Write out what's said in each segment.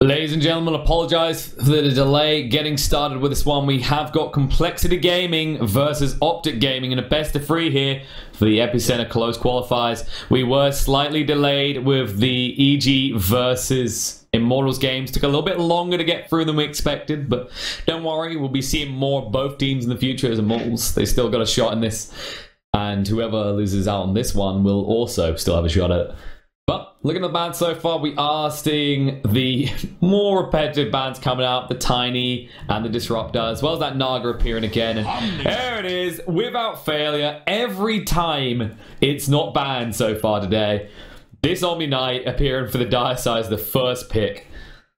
Ladies and gentlemen, apologize for the delay getting started with this one. We have got compLexity Gaming versus OpTic Gaming in a best of 3 here for the EPICENTER close qualifiers. We were slightly delayed with the EG versus Immortals games. Took a little bit longer to get through than we expected, but don't worry, we'll be seeing more of both teams in the future as Immortals. They still got a shot in this, and whoever loses out on this one will also still have a shot at it. But looking at the bans so far, we are seeing the more repetitive bans coming out, the Tiny and the Disruptor, as well as that Naga appearing again. And there it is, without failure, every time it's not banned so far today. This Omni Knight appearing for the Dire Size, the first pick.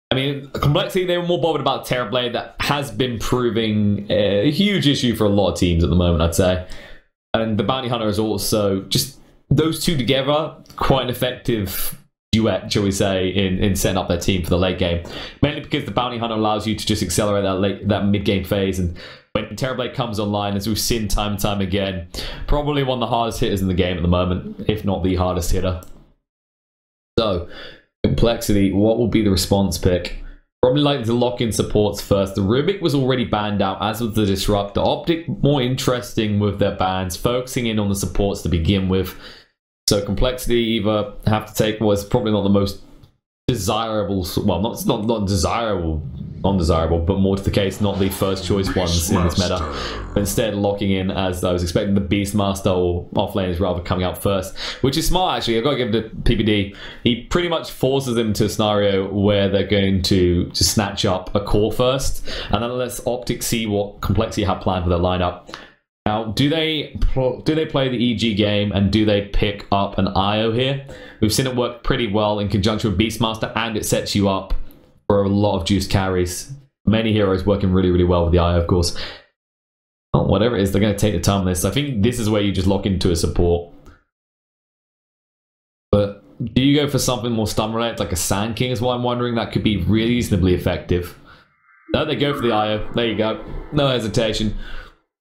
I mean, compLexity, they were more bothered about Terrorblade. That has been proving a huge issue for a lot of teams at the moment, I'd say. And the Bounty Hunter is also just... those two together, quite an effective duet, shall we say, in setting up their team for the late game. Mainly because the Bounty Hunter allows you to just accelerate that mid-game phase, and when Terrorblade comes online, as we've seen time and time again, probably one of the hardest hitters in the game at the moment, if not the hardest hitter. So, compLexity, what will be the response pick? Probably like to lock in supports first. The Rubik was already banned out, as was the Disruptor. OpTic, more interesting with their bans, focusing in on the supports to begin with. So compLexity either have to take what is probably not the most desirable, well, not desirable, undesirable, but more to the case, not the first choice ones in this meta. But instead locking in, as I was expecting, the Beastmaster or offlane is rather coming out first, which is smart actually. I've got to give it to PPD. He pretty much forces them to a scenario where they're going to snatch up a core first, and then lets OpTic see what compLexity have planned for their lineup. Now, do they play the EG game, and do they pick up an IO here? We've seen it work pretty well in conjunction with Beastmaster, and it sets you up for a lot of juice carries. Many heroes working really, really well with the IO, of course. Oh, whatever it is, they're going to take the time on this. I think this is where you just lock into a support. But do you go for something more stun related, like a Sand King is what I'm wondering? That could be reasonably effective. No, they go for the IO. There you go. No hesitation.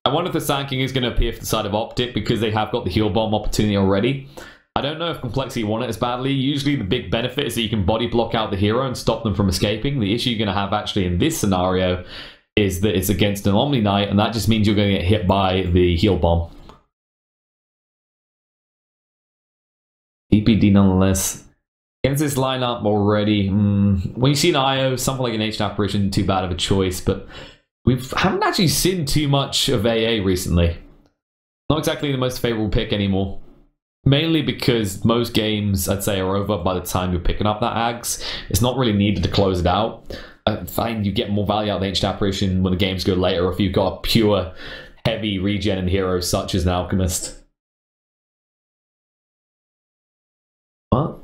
I wonder if the Sand King is going to appear for the side of OpTic, because they have got the heal bomb opportunity already. I don't know if compLexity want it as badly. Usually the big benefit is that you can body block out the hero and stop them from escaping. The issue you're going to have actually in this scenario is that it's against an Omni Knight, and that just means you're going to get hit by the heal bomb. DPD nonetheless. Against this lineup already, when you see an IO, something like an Ancient Apparition isn't too bad of a choice, but we haven't actually seen too much of AA recently. Not exactly the most favorable pick anymore. Mainly because most games, I'd say, are over by the time you're picking up that Ags. It's not really needed to close it out. I find you get more value out of the Ancient Apparition when the games go later, or if you've got a pure, heavy regen in heroes such as an Alchemist. What?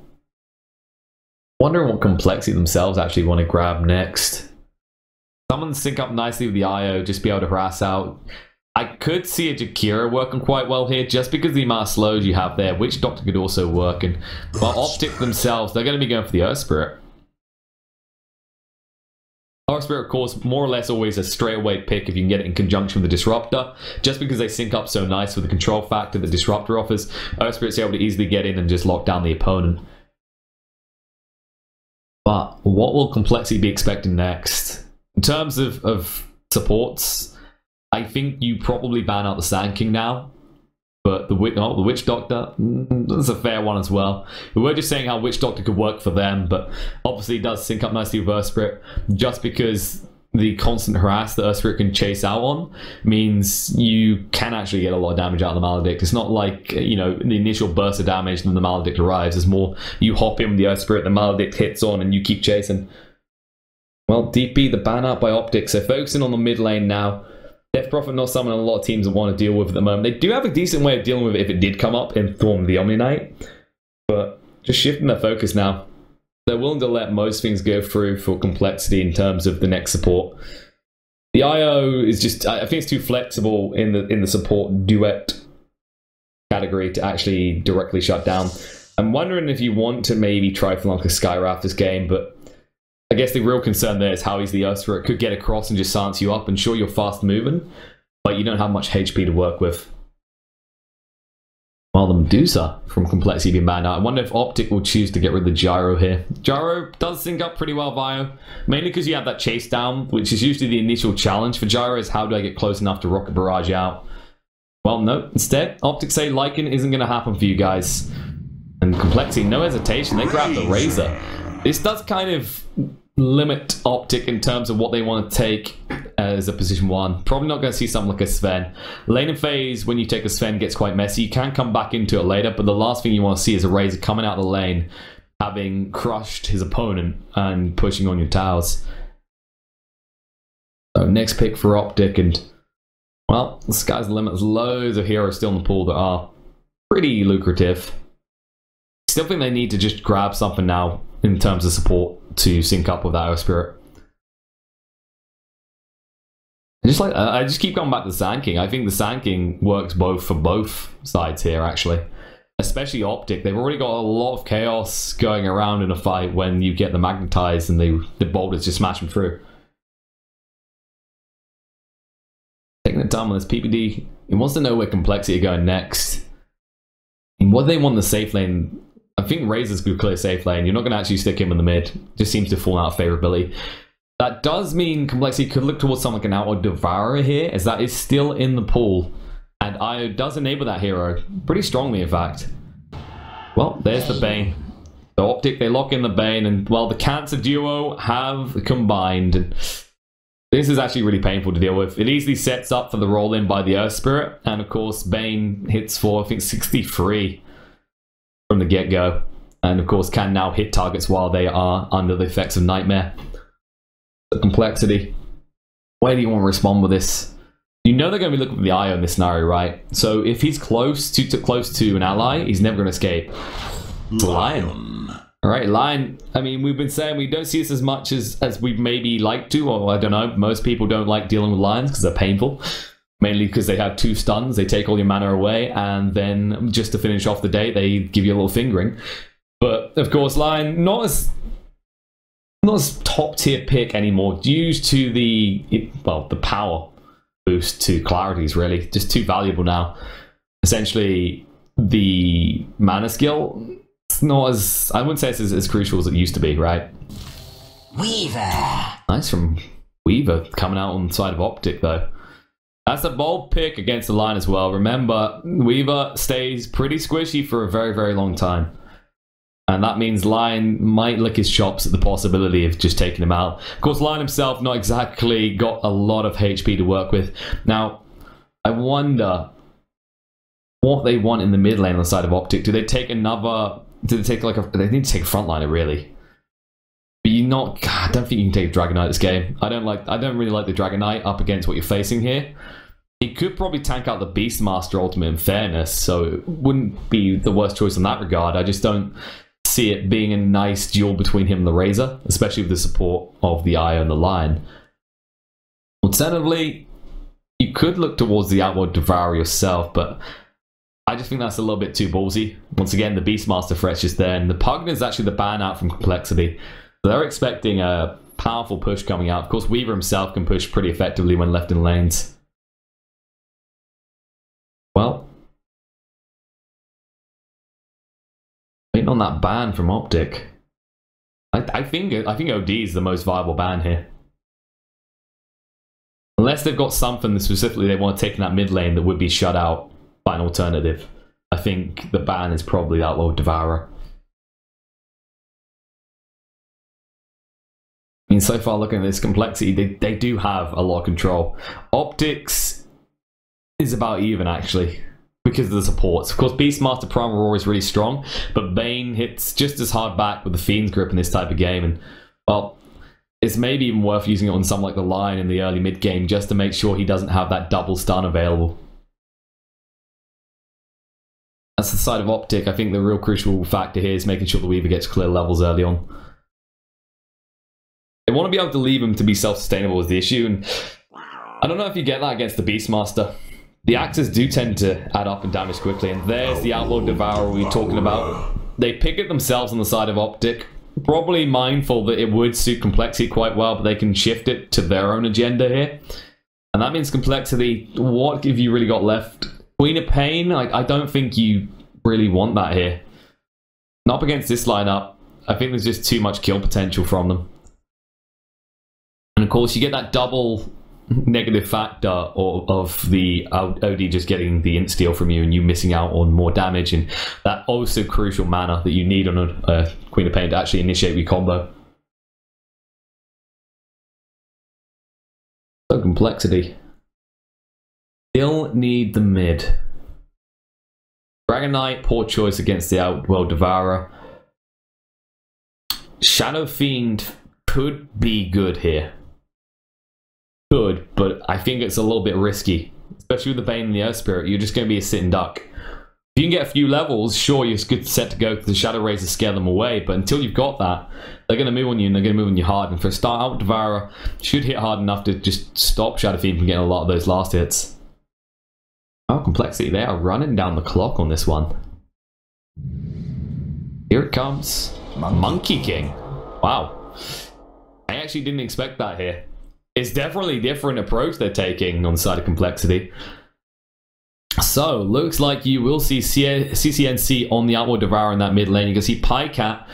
Wondering what compLexity themselves actually want to grab next. Someone sync up nicely with the IO, just be able to harass out. I could see a Jakira working quite well here, just because of the amount of slows you have there. Witch Doctor could also work, and but OpTic themselves, they're going to be going for the Earth Spirit. Earth Spirit, of course, more or less always a straightaway pick if you can get it in conjunction with the Disruptor, just because they sync up so nice with the control factor the Disruptor offers. Earth Spirit's able to easily get in and just lock down the opponent. But what will compLexity be expecting next? In terms of supports, I think you probably ban out the Sand King now, but the Witch Doctor, that's a fair one as well. We were just saying how Witch Doctor could work for them, but obviously it does sync up nicely with Earth Spirit, just because the constant harass that Earth Spirit can chase out on means you can actually get a lot of damage out of the Maledict. It's not like, you know, the initial burst of damage and then the Maledict arrives. It's more you hop in with the Earth Spirit, the Maledict hits on, and you keep chasing. Well, DP, the ban out by OpTic, so focusing on the mid lane now. Death Prophet, not someone a lot of teams want to deal with at the moment. They do have a decent way of dealing with it if it did come up in form of the Omni Knight, but just shifting their focus now. They're willing to let most things go through for compLexity in terms of the next support. The IO is just, I think it's too flexible in the support duet category to actually directly shut down. I'm wondering if you want to maybe try for like a Skywrath this game, but I guess the real concern there is how easy the Earth Spirit could get across and just silence you up. And sure, you're fast moving, but you don't have much HP to work with. Well, the Medusa from complexity being banned out. I wonder if OpTic will choose to get rid of the gyro here. Gyro does sync up pretty well, Bio. Mainly because you have that chase down, which is usually the initial challenge for gyro, is how do I get close enough to rocket barrage out? Well, no. Instead, OpTic say Lycan isn't going to happen for you guys. And complexity, no hesitation. They grab the Razor. This does kind of limit OpTic in terms of what they want to take as a position 1. Probably not going to see something like a Sven. Lane and phase, when you take a Sven, gets quite messy. You can come back into it later, but the last thing you want to see is a Razor coming out of the lane, having crushed his opponent and pushing on your towers. So next pick for OpTic, and well, the sky's the limit. There's loads of heroes still in the pool that are pretty lucrative. Still think they need to just grab something now in terms of support to sync up with that Earth Spirit. I just keep going back to the Sand King. I think the Sand King works for both sides here, actually. Especially OpTic. They've already got a lot of chaos going around in a fight when you get the magnetized and the boulders just smash them through. Taking the time on this PPD, he wants to know where complexity are going next. And what they want in the safe lane, I think Razor's good clear safe lane. You're not going to actually stick him in the mid. Just seems to fall out of favorability. That does mean complexity could look towards something like an Outward Devourer here, as that is still in the pool. And IO does enable that hero pretty strongly, in fact. Well, there's the Bane. The OpTic, they lock in the Bane, and well, the Cancer duo have combined. And this is actually really painful to deal with. It easily sets up for the roll-in by the Earth Spirit, and of course, Bane hits for, I think, 63 from the get-go. And of course, can now hit targets while they are under the effects of Nightmare. The complexity. Where do you want to respond with this? You know they're going to be looking for the IO in this scenario, right? So if he's close to an ally, he's never going to escape. Lion. Alright, Lion. I mean, we've been saying we don't see this as much as we maybe like to, or I don't know. Most people don't like dealing with Lions because they're painful. Mainly because they have 2 stuns, they take all your mana away, and then just to finish off the day, they give you a little fingering. But of course, Lion, not as top tier pick anymore, due to the power boost to clarities, really. Just too valuable now. Essentially, the mana skill, it's not as, I wouldn't say it's as crucial as it used to be, right? Weaver. Nice from Weaver coming out on the side of OpTic, though. That's a bold pick against the line as well. Remember, Weaver stays pretty squishy for a very, very long time. And that means Lion might lick his chops at the possibility of just taking him out. Of course, Lion himself not exactly got a lot of HP to work with. Now, I wonder what they want in the mid lane on the side of OpTic. Do they take another... Do they take like a... They need to take a frontliner, really. But you're not... God, I don't think you can take a Dragon Knight this game. I don't really like the Dragon Knight up against what you're facing here. He could probably tank out the Beastmaster ultimate in fairness, so it wouldn't be the worst choice in that regard. I just don't see it being a nice duel between him and the Razor, especially with the support of the Eye and the Lion. Alternatively, you could look towards the Outward Devourer yourself, but I just think that's a little bit too ballsy. Once again, the Beastmaster threat's just there, and the Pugna is actually the ban out from complexity. So they're expecting a powerful push coming out. Of course, Weaver himself can push pretty effectively when left in lanes. Well, waiting on that ban from OpTic. I think OD is the most viable ban here. Unless they've got something that specifically they want to take in that mid lane that would be shut out by an alternative. I think the ban is probably Outward Devourer. I mean, so far looking at this complexity, they do have a lot of control. OpTics is about even, actually, because of the supports. Of course, Beastmaster Prime Aurora is really strong, but Bane hits just as hard back with the Fiend's Grip in this type of game, and, well, it's maybe even worth using it on something like the Lion in the early mid-game just to make sure he doesn't have that double stun available. That's the side of OpTic. I think the real crucial factor here is making sure the Weaver gets clear levels early on. They want to be able to leave him to be self-sustainable is the issue, and I don't know if you get that against the Beastmaster. The axes do tend to add up in damage quickly, and there's the Outward Devourer we were talking about. They pick it themselves on the side of OpTic, probably mindful that it would suit complexity quite well, but they can shift it to their own agenda here. And that means complexity, what have you really got left? Queen of Pain, I don't think you really want that here. Not up against this lineup. I think there's just too much kill potential from them. And of course, you get that double negative factor of the OD just getting the insta-steal from you and you missing out on more damage and that also crucial mana that you need on a Queen of Pain to actually initiate your combo. So complexity. Still need the mid. Dragon Knight, poor choice against the Outworld Devourer. Shadow Fiend could be good here. Good, but I think it's a little bit risky. Especially with the Bane and the Earth Spirit, you're just going to be a sitting duck. If you can get a few levels, sure, you're good set to go because the Shadow Razor scare them away, but until you've got that, they're going to move on you and they're going to move on you hard. And for a start out, Devourer should hit hard enough to just stop Shadow Fiend from getting a lot of those last hits. Oh, complexity, they are running down the clock on this one. Here it comes. Monkey King. Wow. I actually didn't expect that here. It's definitely a different approach they're taking on the side of complexity. So, looks like you will see CCNC on the Outworld Devourer in that mid lane. You can see Pycat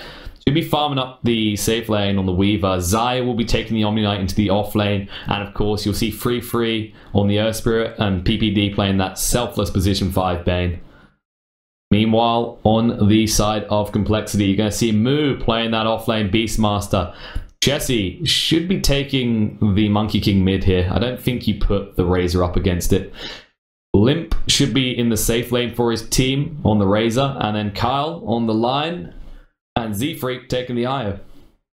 should be farming up the safe lane on the Weaver. Xayah will be taking the Omni Knight into the off lane. And of course, you'll see Free on the Earth Spirit and PPD playing that selfless position 5 Bane. Meanwhile, on the side of complexity, you're going to see Moo playing that off lane Beastmaster. Jesse should be taking the Monkey King mid here. I don't think he put the Razor up against it. Limp should be in the safe lane for his team on the Razor. And then Kyle on the line. And Z-Freak taking the IO.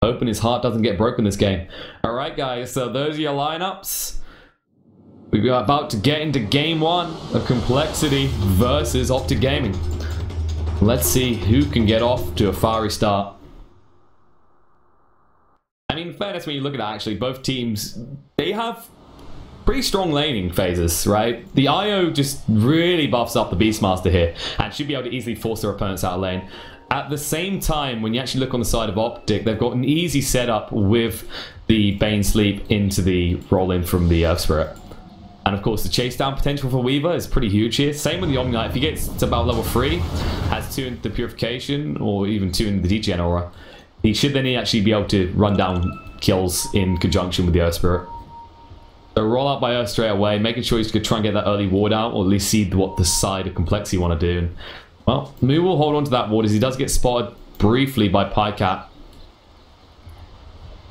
Hoping his heart doesn't get broken this game. Alright guys, so those are your lineups. We are about to get into game 1 of Complexity versus OpTic Gaming. Let's see who can get off to a fiery start. I mean, in fairness, when you look at it, actually, both teams, they have pretty strong laning phases, right? The IO just really buffs up the Beastmaster here and should be able to easily force their opponents out of lane. At the same time, when you actually look on the side of OpTic, they've got an easy setup with the Bane Sleep into the roll-in from the Earth Spirit. And of course, the chase down potential for Weaver is pretty huge here. Same with the Omni Knight. If he gets to about level 3, has 2 in the Purification, or even 2 in the Degen Aura, he should then actually be able to run down kills in conjunction with the Earth Spirit. So roll out by Earth straight away, making sure he's going to try and get that early ward out, or at least see what the side of complexity want to do. And, well, Moo will hold on to that ward as he does get spotted briefly by Pycat.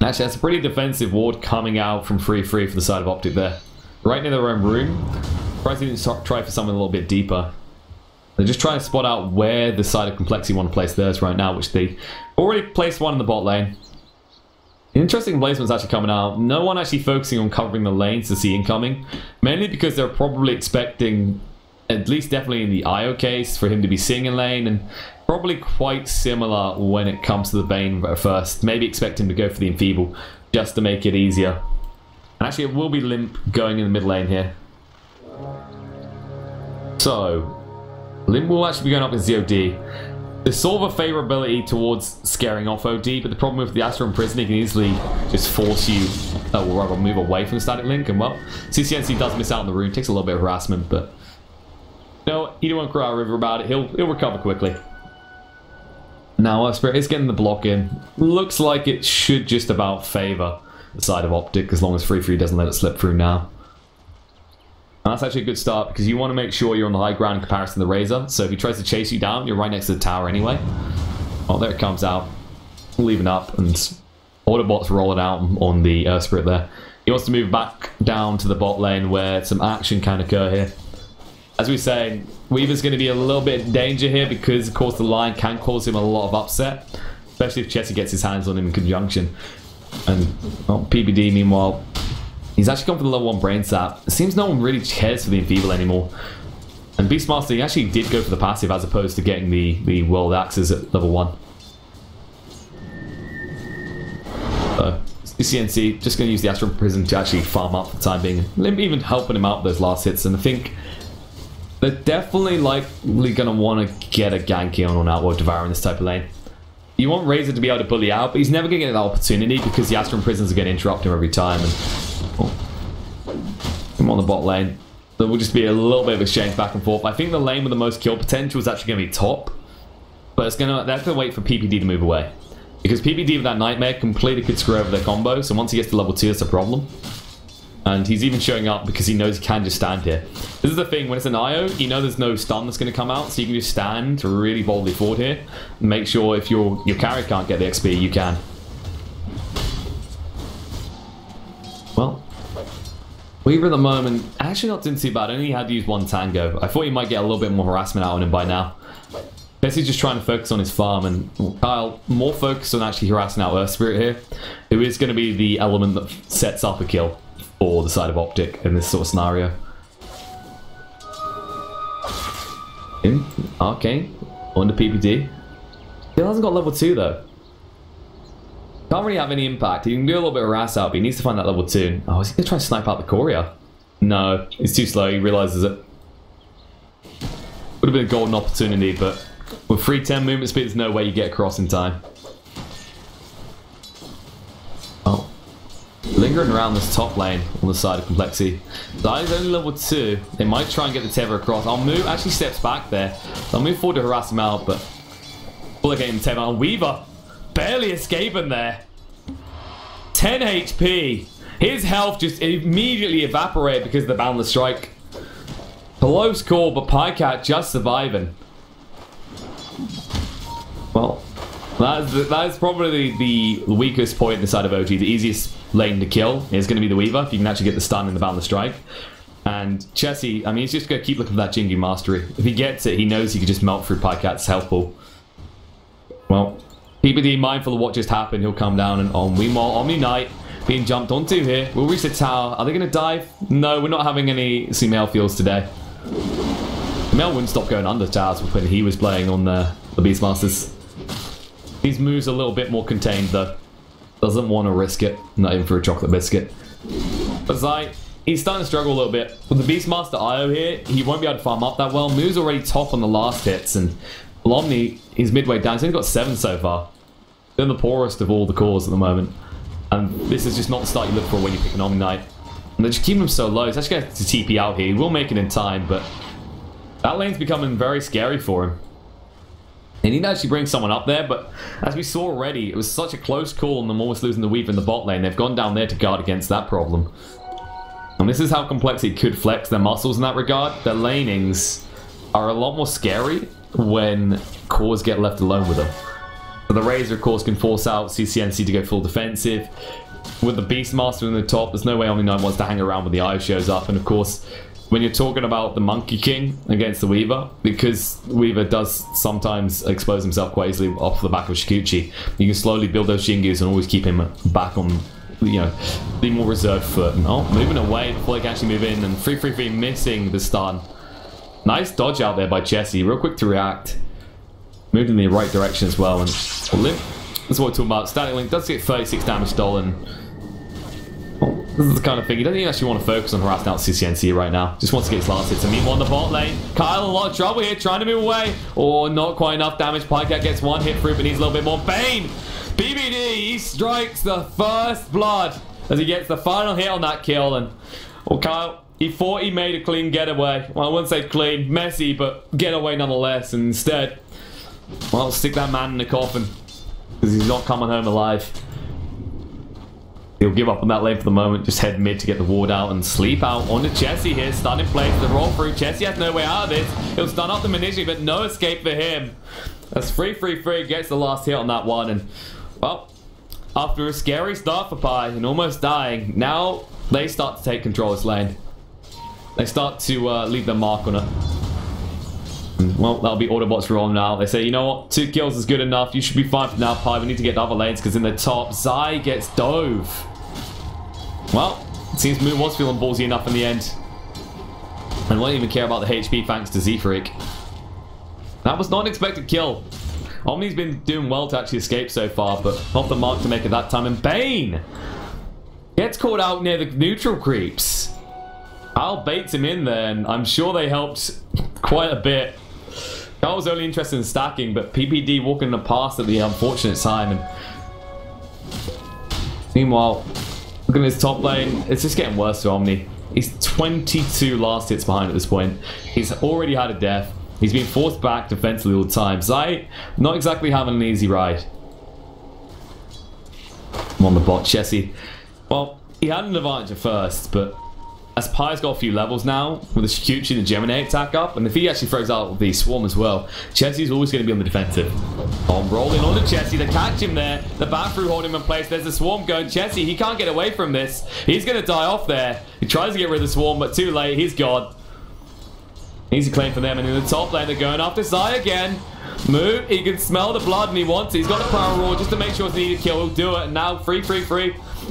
And actually, that's a pretty defensive ward coming out from Free for the side of OpTic there. Right near their own room. Surprised he didn't try for something a little bit deeper. They're just trying to spot out where the side of complexity want to place theirs right now, which they already placed one in the bot lane. Interesting placements actually coming out. No one actually focusing on covering the lanes to see incoming. Mainly because they're probably expecting, at least definitely in the IO case, for him to be seeing in lane. And probably quite similar when it comes to the Bane at first. Maybe expect him to go for the Enfeeble just to make it easier. And actually it will be Limp going in the mid lane here. So, Limp will actually be going up with ZOD. There's sort of a favorability towards scaring off OD, but the problem with the Astral Imprison, he can easily just force you, or rather move away from the static link, and well, CCNC does miss out on the rune, takes a little bit of harassment, but no, you don't want to cry a river about it, he'll recover quickly. Now, Spirit is getting the block in. Looks like it should just about favor the side of OpTic, as long as Free doesn't let it slip through now. And that's actually a good start, because you want to make sure you're on the high ground in comparison to the Razor. So if he tries to chase you down, you're right next to the tower anyway. Oh, there it comes out. Leaving up, and Autobot's rolling out on the Earth Spirit there. He wants to move back down to the bot lane where some action can occur here. As we say, Weaver's going to be a little bit in danger here because, of course, the line can cause him a lot of upset. Especially if Jesse gets his hands on him in conjunction. And well, PBD, meanwhile, he's actually gone for the level 1 Brain Sap. It seems no one really cares for the Enfeeble anymore. And Beastmaster, he actually did go for the passive as opposed to getting the World Axes at level 1. So, CCNC just going to use the Astral Prison to actually farm up for the time being. Limp even helping him out with those last hits. And I think they're definitely likely going to want to get a gank on Outworld Devourer in this type of lane. You want Razor to be able to bully out, but he's never going to get that opportunity because the Astral Prisons are going to interrupt him every time. And, oh, him on the bot lane. There will just be a little bit of exchange back and forth. I think the lane with the most kill potential is actually going to be top. But it's gonna, they have to wait for PPD to move away. Because PPD with that Nightmare completely could screw over their combo. So once he gets to level 2, it's a problem. And he's even showing up because he knows he can just stand here. This is the thing, when it's an IO, you know there's no stun that's going to come out, so you can just stand really boldly forward here. And make sure if your carry can't get the XP, you can. Well, Weaver at the moment, actually not doing too bad. I only had to use one tango. I thought he might get a little bit more harassment out on him by now. Guess he's just trying to focus on his farm, and Kyle more focused on actually harassing out Earth Spirit here. It is going to be the element that sets up a kill for the side of OpTic in this sort of scenario. In Arcane, under PPD. Still hasn't got level 2 though. Can't really have any impact. He can do a little bit of harass out, but he needs to find that level 2. Oh, is he going to try to snipe out the courier? No, he's too slow. He realizes it. Would have been a golden opportunity, but with 310 movement speed, there's no way you get across in time. Oh. Lingering around this top lane on the side of compLexity. Zai's only level 2. They might try and get the tether across. I'll move, actually steps back there. I'll move forward to harass him out, but full getting the tether on Weaver. Barely escaping there. 10 HP. His health just immediately evaporated because of the Boundless Strike. Close call, but Pycat just surviving. Well, that is probably the weakest point inside of OG. The easiest lane to kill is going to be the Weaver, if you can actually get the stun and the Boundless Strike. And Chessie, I mean, he's just going to keep looking for that Jingu Mastery. If he gets it, he knows he can just melt through Pycat's health pool. Well, PPD, mindful of what just happened, he'll come down and on Weemol, Omni Knight being jumped onto here. We'll reach the tower. Are they going to dive? No, we're not having any Sumail fields today. Mel wouldn't stop going under towers when he was playing on the Beastmasters. These moves a little bit more contained though. Doesn't want to risk it, not even for a chocolate biscuit. But Zai, he's starting to struggle a little bit. With the Beastmaster IO here, he won't be able to farm up that well. Move's already top on the last hits, and Omni, he's midway down. He's only got 7 so far. They're the poorest of all the cores at the moment. And this is just not the start you look for when you pick an Omni Knight. And they just keep him so low. He's actually going to TP out here. He will make it in time, but that lane's becoming very scary for him. They need to actually bring someone up there, but as we saw already, it was such a close call on them almost losing the Weaver in the bot lane. They've gone down there to guard against that problem. And this is how compLexity could flex their muscles in that regard. Their lanings are a lot more scary when cores get left alone with them. So the Razor, of course, can force out CCNC to go full defensive. With the Beastmaster in the top, there's no way Omni Knight wants to hang around when the Eye shows up. And of course, when you're talking about the Monkey King against the Weaver, because Weaver does sometimes expose himself quite easily off the back of Shikuchi, you can slowly build those Jingus and always keep him back on, you know, the more reserved foot. Oh, moving away before they can actually move in, and 333 missing the stun. Nice dodge out there by Chessie, real quick to react. Moved in the right direction as well, and Limp, that's what we're talking about. Static Link does get 36 damage stolen. Well, this is the kind of thing, he doesn't even actually want to focus on harassing out CCNC right now. Just wants to get his last hit to meet one on the bot lane. Kyle in a lot of trouble here, trying to move away. Or not quite enough damage. Pycat gets one hit through, but needs a little bit more. Bane! BBD, he strikes the first blood as he gets the final hit on that kill. And well, Kyle, he thought he made a clean getaway. Well, I wouldn't say clean, messy, but getaway nonetheless. And instead, well, stick that man in the coffin, because he's not coming home alive. He'll give up on that lane for the moment, just head mid to get the ward out and sleep out onto Chessie here. Stun in place, the roll through. Chessie has no way out of this. He'll stun up them initially, but no escape for him. As 333 gets the last hit on that one. And, well, after a scary start for Pi and almost dying, now they start to take control of this lane. They start to leave their mark on it. Well, that'll be Autobots for on now. They say, you know what, 2 kills is good enough. You should be fine for now, Pi. We need to get the other lanes, because in the top, Zai gets dove. Well, it seems Moon was feeling ballsy enough in the end. And won't even care about the HP thanks to Z-Freak. That was not an expected kill. Omni's been doing well to actually escape so far, but not the mark to make it that time. And Bane gets caught out near the neutral creeps. Al baits him in there, and I'm sure they helped quite a bit. I was only interested in stacking, but PPD walking the pass at the unfortunate time. And meanwhile, look at his top lane. It's just getting worse for Omni. He's 22 last hits behind at this point. He's already had a death. He's been forced back defensively all the time. Zai, not exactly having an easy ride. I'm on the bot, Chessie. Well, he had an advantage at first, but as Pi's got a few levels now, with the Shukuchi and the Gemini attack up, and if he actually throws out the Swarm as well, Chessie's always going to be on the defensive. Oh, rolling on to Chessie, they catch him there. The bat through holding him in place. There's a Swarm going. Chessie, he can't get away from this. He's going to die off there. He tries to get rid of the Swarm, but too late. He's gone. Easy claim for them, and in the top lane, they're going after Zai again. Move, he can smell the blood and he wants it. He's got the power roar just to make sure it's needed to kill. He'll do it, and now free.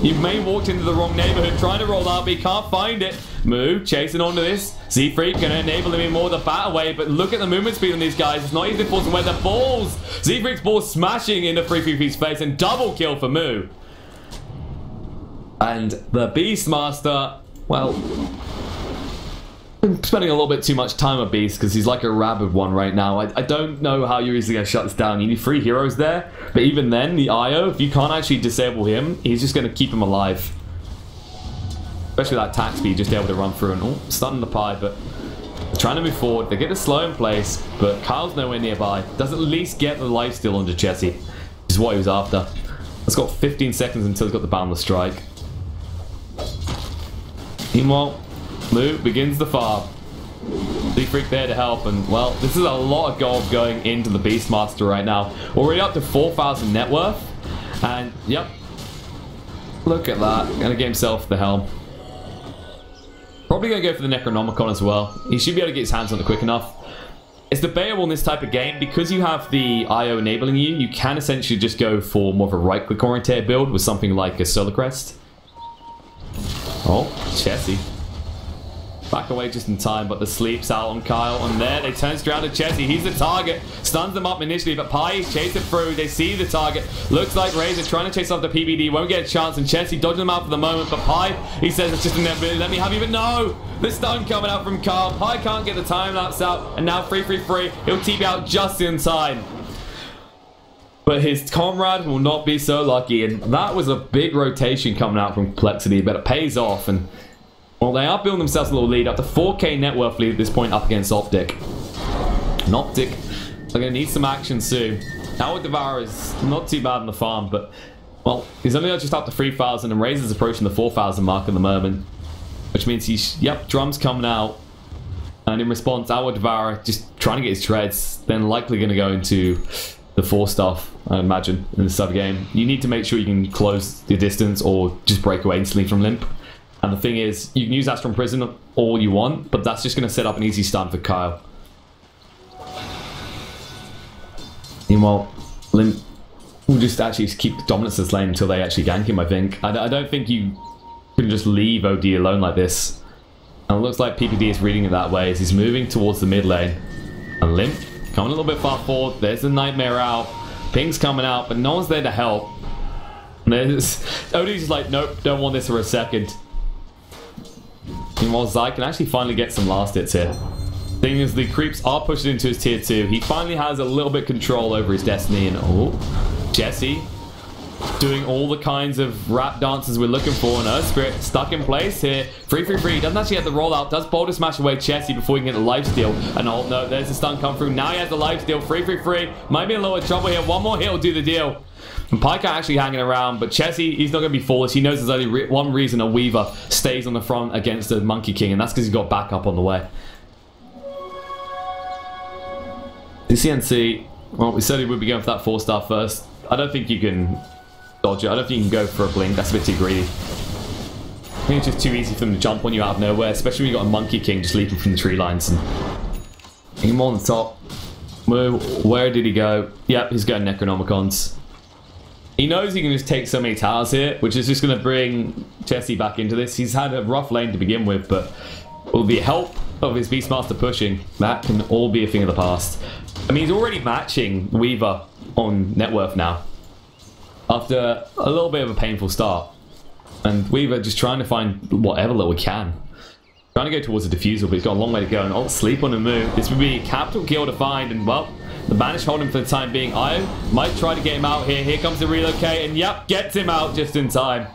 You may have walked into the wrong neighborhood trying to roll out, but he can't find it. Move, chasing onto this. Z-Freak going to enable him in more of the bat away, but look at the movement speed on these guys. It's not easy to force them where the balls. Z-Freak's ball smashing into 333's face, and double kill for Moo. And the Beastmaster, well, I'm spending a little bit too much time on Beast because he's like a rabid one right now. I don't know how you're easily going to shut this down. You need 3 heroes there, but even then, the IO, if you can't actually disable him, he's just going to keep him alive. Especially that attack speed, just able to run through and stunning the Pi, but trying to move forward. They get the slow in place, but Kyle's nowhere nearby. Does at least get the lifesteal onto Chessie, which is what he was after. It's got 15 seconds until he's got the Boundless Strike. Meanwhile, Moo begins the farm. Z-Freak there to help, and well, this is a lot of gold going into the Beastmaster right now. Already up to 4,000 net worth, and yep, look at that. Gonna get himself the helm. Probably gonna go for the Necronomicon as well. He should be able to get his hands on it quick enough. It's debatable in this type of game because you have the IO enabling you. You can essentially just go for more of a right-click oriented build with something like a Solar Crest. Oh, Chessie. Back away just in time, but the sleep's out on Kyle. And there, they turn around to Chessie. He's the target. Stuns them up initially, but Pi chase it through. They see the target. Looks like Razor trying to chase off the PBD. Won't get a chance, and Chessie dodging them out for the moment. But Pi, he says it's just in there. Let me have you, but no! The stun coming out from Kyle. Pi can't get the time lapse out, and now free. He'll TP out just in time. But his comrade will not be so lucky, and that was a big rotation coming out from compLexity, but it pays off, and well, they are building themselves a little lead, up to 4k net worth lead at this point up against OpTic. And OpTic are going to need some action soon. Our Devourer is not too bad on the farm, but well, he's only just up to 3,000, and Razor's approaching the 4,000 mark at the moment. Which means he's, yep, drums coming out. And in response, our Devourer just trying to get his treads, then likely going to go into the 4 stuff, I imagine, in the sub-game. You need to make sure you can close the distance or just break away instantly from Limp. And the thing is, you can use Astral Prison all you want, but that's just going to set up an easy stun for Kyle. Meanwhile, Limp will just actually keep the dominance of this lane until they actually gank him, I think. I don't think you can just leave OD alone like this. And it looks like PPD is reading it that way as he's moving towards the mid lane. And Limp coming a little bit far forward. There's the Nightmare out. Ping's coming out, but no one's there to help. There's OD's just like, nope, don't want this for a second. Meanwhile, Zai can actually finally get some last hits here. Thing is, the creeps are pushing into his tier 2. He finally has a little bit control over his destiny, and oh, Chessie doing all the kinds of rap dances we're looking for, and Earth Spirit stuck in place here. Free. Doesn't actually have the rollout. Does boulder smash away Chessie before he can get the lifesteal. And oh no, there's the stun come through. Now he has the lifesteal. Free. Might be in a little trouble here. One more hit will do the deal. And Pika actually hanging around, but Chessie, he's not going to be foolish. He knows there's only one reason a Weaver stays on the front against the Monkey King, and that's because he's got backup on the way. The CNC, well, we said he would be going for that 4-star first. I don't think you can dodge it. I don't think you can go for a blink. That's a bit too greedy. I think it's just too easy for them to jump on you out of nowhere, especially when you've got a Monkey King just leaping from the tree lines. And him on the top. Where did he go? Yep, he's going Necronomicons. He knows he can just take so many towers here, which is just going to bring Chessie back into this. He's had a rough lane to begin with, but with the help of his Beastmaster pushing, that can all be a thing of the past. I mean, he's already matching Weaver on net worth now, after a little bit of a painful start. And Weaver just trying to find whatever little we can. Trying to go towards the diffusal, but he's got a long way to go. And sleep on the move. This would be a capital kill to find, and well, the Banish hold him for the time being. Io might try to get him out here. Here comes the relocate, and yep, gets him out just in time.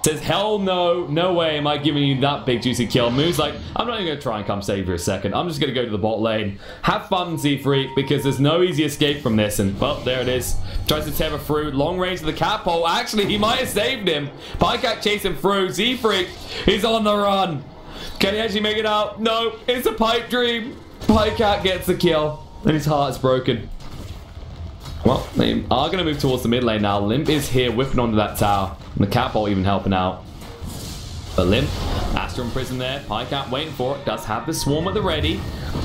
Says, hell no, no way am I giving you that big juicy kill. Moo's like, I'm not even going to try and come save you a second. I'm just going to go to the bot lane. Have fun, Z-Freak, because there's no easy escape from this. And, well, there it is. Tries to tether through. Long range to the catapult. Actually, he might have saved him. Pycat chasing through. Z-Freak, he's on the run. Can he actually make it out? No, it's a pipe dream. Pycat gets the kill, and his heart's broken. Well, they are going to move towards the mid lane now. Limp is here, whipping onto that tower. And the catapult even helping out. But Limp, Astra in prison there. Pycat waiting for it. Does have the swarm at the ready.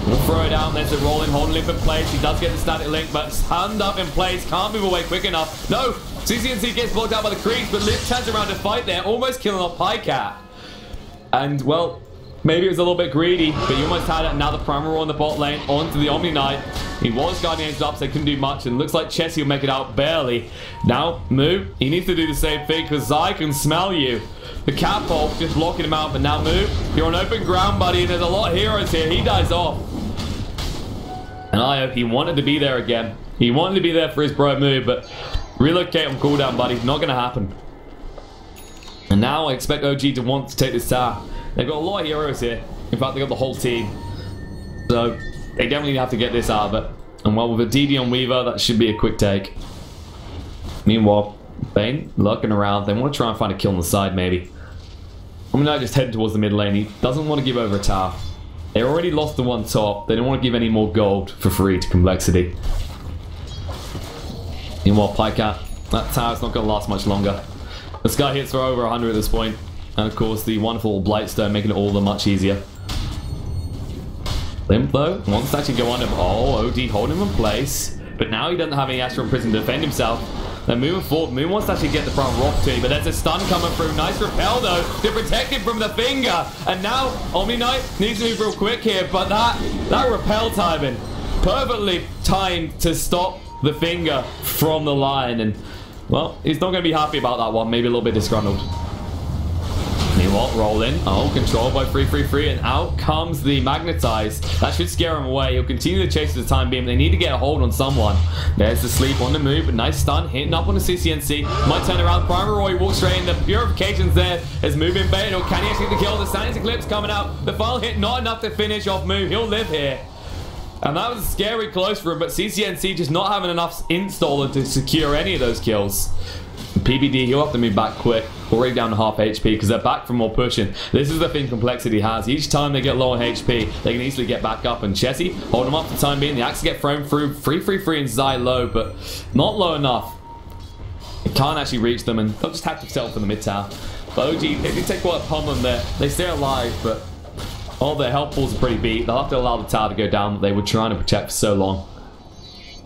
We'll throw it out. There's the rolling, holding Limp in place. He does get the static link, but stand up in place. Can't move away quick enough. No! CCNC gets blocked out by the creeps, but Limp turns around to fight there, almost killing off Pycat. And, well, maybe it was a little bit greedy, but he almost had it. Now the Primal on the bot lane, onto the Omni Knight. He was guarding against up, so he couldn't do much, and looks like Chessie will make it out barely. Now, Moo, he needs to do the same thing, because Zai can smell you. The catapult just blocking him out, but now Moo, you're on open ground, buddy, and there's a lot of heroes here. He dies off. And I hope he wanted to be there again. He wanted to be there for his bro Moo, but relocate on cooldown, buddy. Not going to happen. And now I expect OG to want to take this tower. They've got a lot of heroes here. In fact, they got the whole team. So they definitely have to get this out of it. And well, with a DD on Weaver, that should be a quick take. Meanwhile, Bane lurking around. They want to try and find a kill on the side, maybe. I'm now just heading towards the mid lane. He doesn't want to give over a tower. They already lost the one top. They don't want to give any more gold for free to compLexity. Meanwhile, Pycat, that tower's not going to last much longer. This guy hits for over 100 at this point. And of course, the wonderful Blightstone making it all the much easier. Limp, though, wants to actually go on him. Oh, OD holding him in place. But now he doesn't have any Astra in prison to defend himself. They're moving forward. Moon wants to actually get the front rock opportunity, but there's a stun coming through. Nice repel, though, to protect him from the finger. And now, Omni Knight needs to move real quick here, but that repel timing, perfectly timed to stop the finger from the line. And, well, he's not going to be happy about that one. Maybe a little bit disgruntled. Meanwhile, roll in. Oh, controlled by 333, and out comes the Magnetize. That should scare him away. He'll continue to chase for the time being. They need to get a hold on someone. There's the sleep on the move, but nice stun, hitting up on the CCNC. Might turn around. Primal Roy walks straight in. The Purification's there. Is moving bait, or can he actually get the kill? The Sanity Eclipse coming out. The final hit, not enough to finish off Move. He'll live here. And that was scary close for him, but CCNC just not having enough installer to secure any of those kills. PBD, he'll have to move back quick. Already down to half HP because they're back for more pushing. This is the thing compLexity has. Each time they get low on HP, they can easily get back up. And Chessie, hold them up for the time being. The axe get thrown through. 333 and Zai low, but not low enough. It can't actually reach them, and they'll just have to settle for the mid tower. But OG, they did take quite a pummel there. They stay alive, but all their health pools are pretty beat. They'll have to allow the tower to go down that they were trying to protect for so long.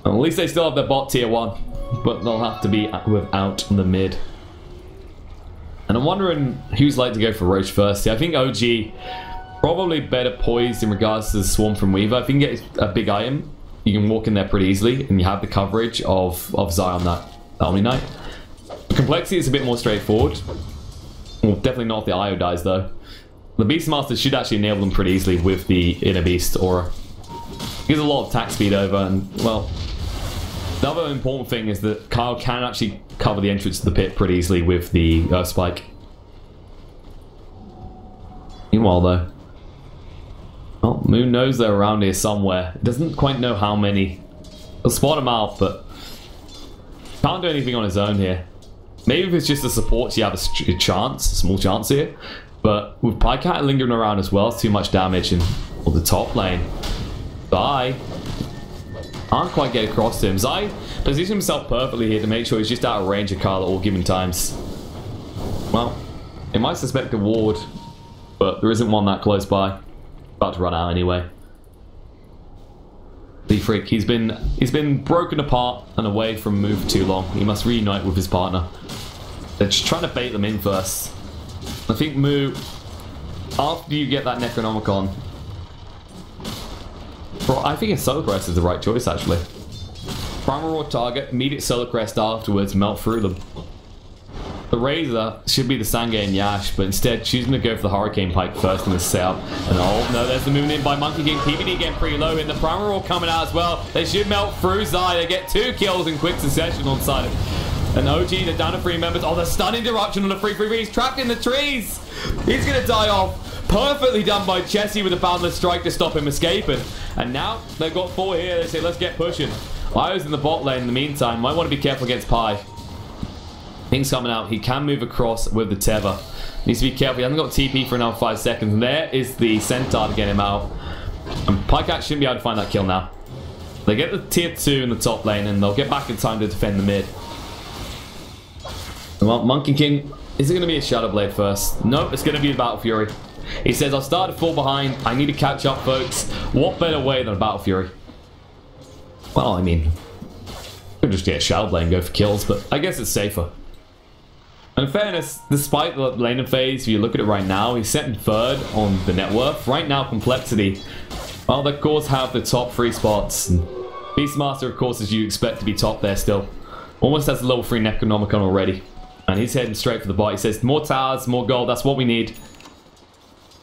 And at least they still have their bot tier 1, but they'll have to be without the mid. And I'm wondering who's like to go for Roach first. I think OG probably better poised in regards to the swarm from Weaver. If you can get a big item, you can walk in there pretty easily, and you have the coverage of Zai on that Omni Knight. compLexity is a bit more straightforward. Well, definitely not if the IO dies though. The Beastmaster should actually enable them pretty easily with the Inner Beast aura. Gives a lot of attack speed over, and well, the other important thing is that Kyle can actually cover the entrance to the pit pretty easily with the Earth Spike. Meanwhile though, well, Moon knows they're around here somewhere. It doesn't quite know how many. He'll spot him out, but can't do anything on his own here. Maybe if it's just the supports, you have a chance, a small chance here. But with Pycat lingering around as well, it's too much damage. And the top lane, Zai can't quite get across to him. Zai positions himself perfectly here to make sure he's just out of range of Kyle at all given times. Well, they might suspect a ward, but there isn't one that close by. About to run out anyway. The freak, he's been broken apart and away from Move for too long. He must reunite with his partner. They're just trying to bait them in first. I think Moo, after you get that Necronomicon, I think a Solar Crest is the right choice actually. Primal Raw target, immediate Solar Crest afterwards, melt through them. The Razor should be the Sangay and Yash, but instead choosing to go for the Hurricane Pike first in the setup. And oh no, there's the movement in by Monkey King. PBD getting pretty low in. The Primal Raw coming out as well. They should melt through Zai. They get 2 kills in quick succession on side. And OG, they're down to 3 members. Oh, the stun interruption on the 3-3-3. He's trapped in the trees. He's going to die off. Perfectly done by Chessie with a boundless strike to stop him escaping. And now they've got 4 here. They say, let's get pushing. Io's in the bot lane in the meantime. Might want to be careful against Pi. Things coming out. He can move across with the tether. Needs to be careful. He hasn't got TP for another 5 seconds. And there is the Centaur to get him out. And Pycat shouldn't be able to find that kill now. They get the tier 2 in the top lane and they'll get back in time to defend the mid. Well, Monkey King, is it going to be a Shadow Blade first? Nope, it's going to be a Battle Fury. He says, I'll start to fall behind. I need to catch up, folks. What better way than a Battle Fury? Well, I mean, could just get a Shadow Blade and go for kills, but I guess it's safer. And in fairness, despite the laning phase, if you look at it right now, he's setting 3rd on the net worth. Right now, complexity, well, they of course have the top 3 spots. And Beastmaster, of course, as you expect to be top there still. Almost has a level 3 Necronomicon already. And he's heading straight for the bot. He says, more towers, more gold, that's what we need.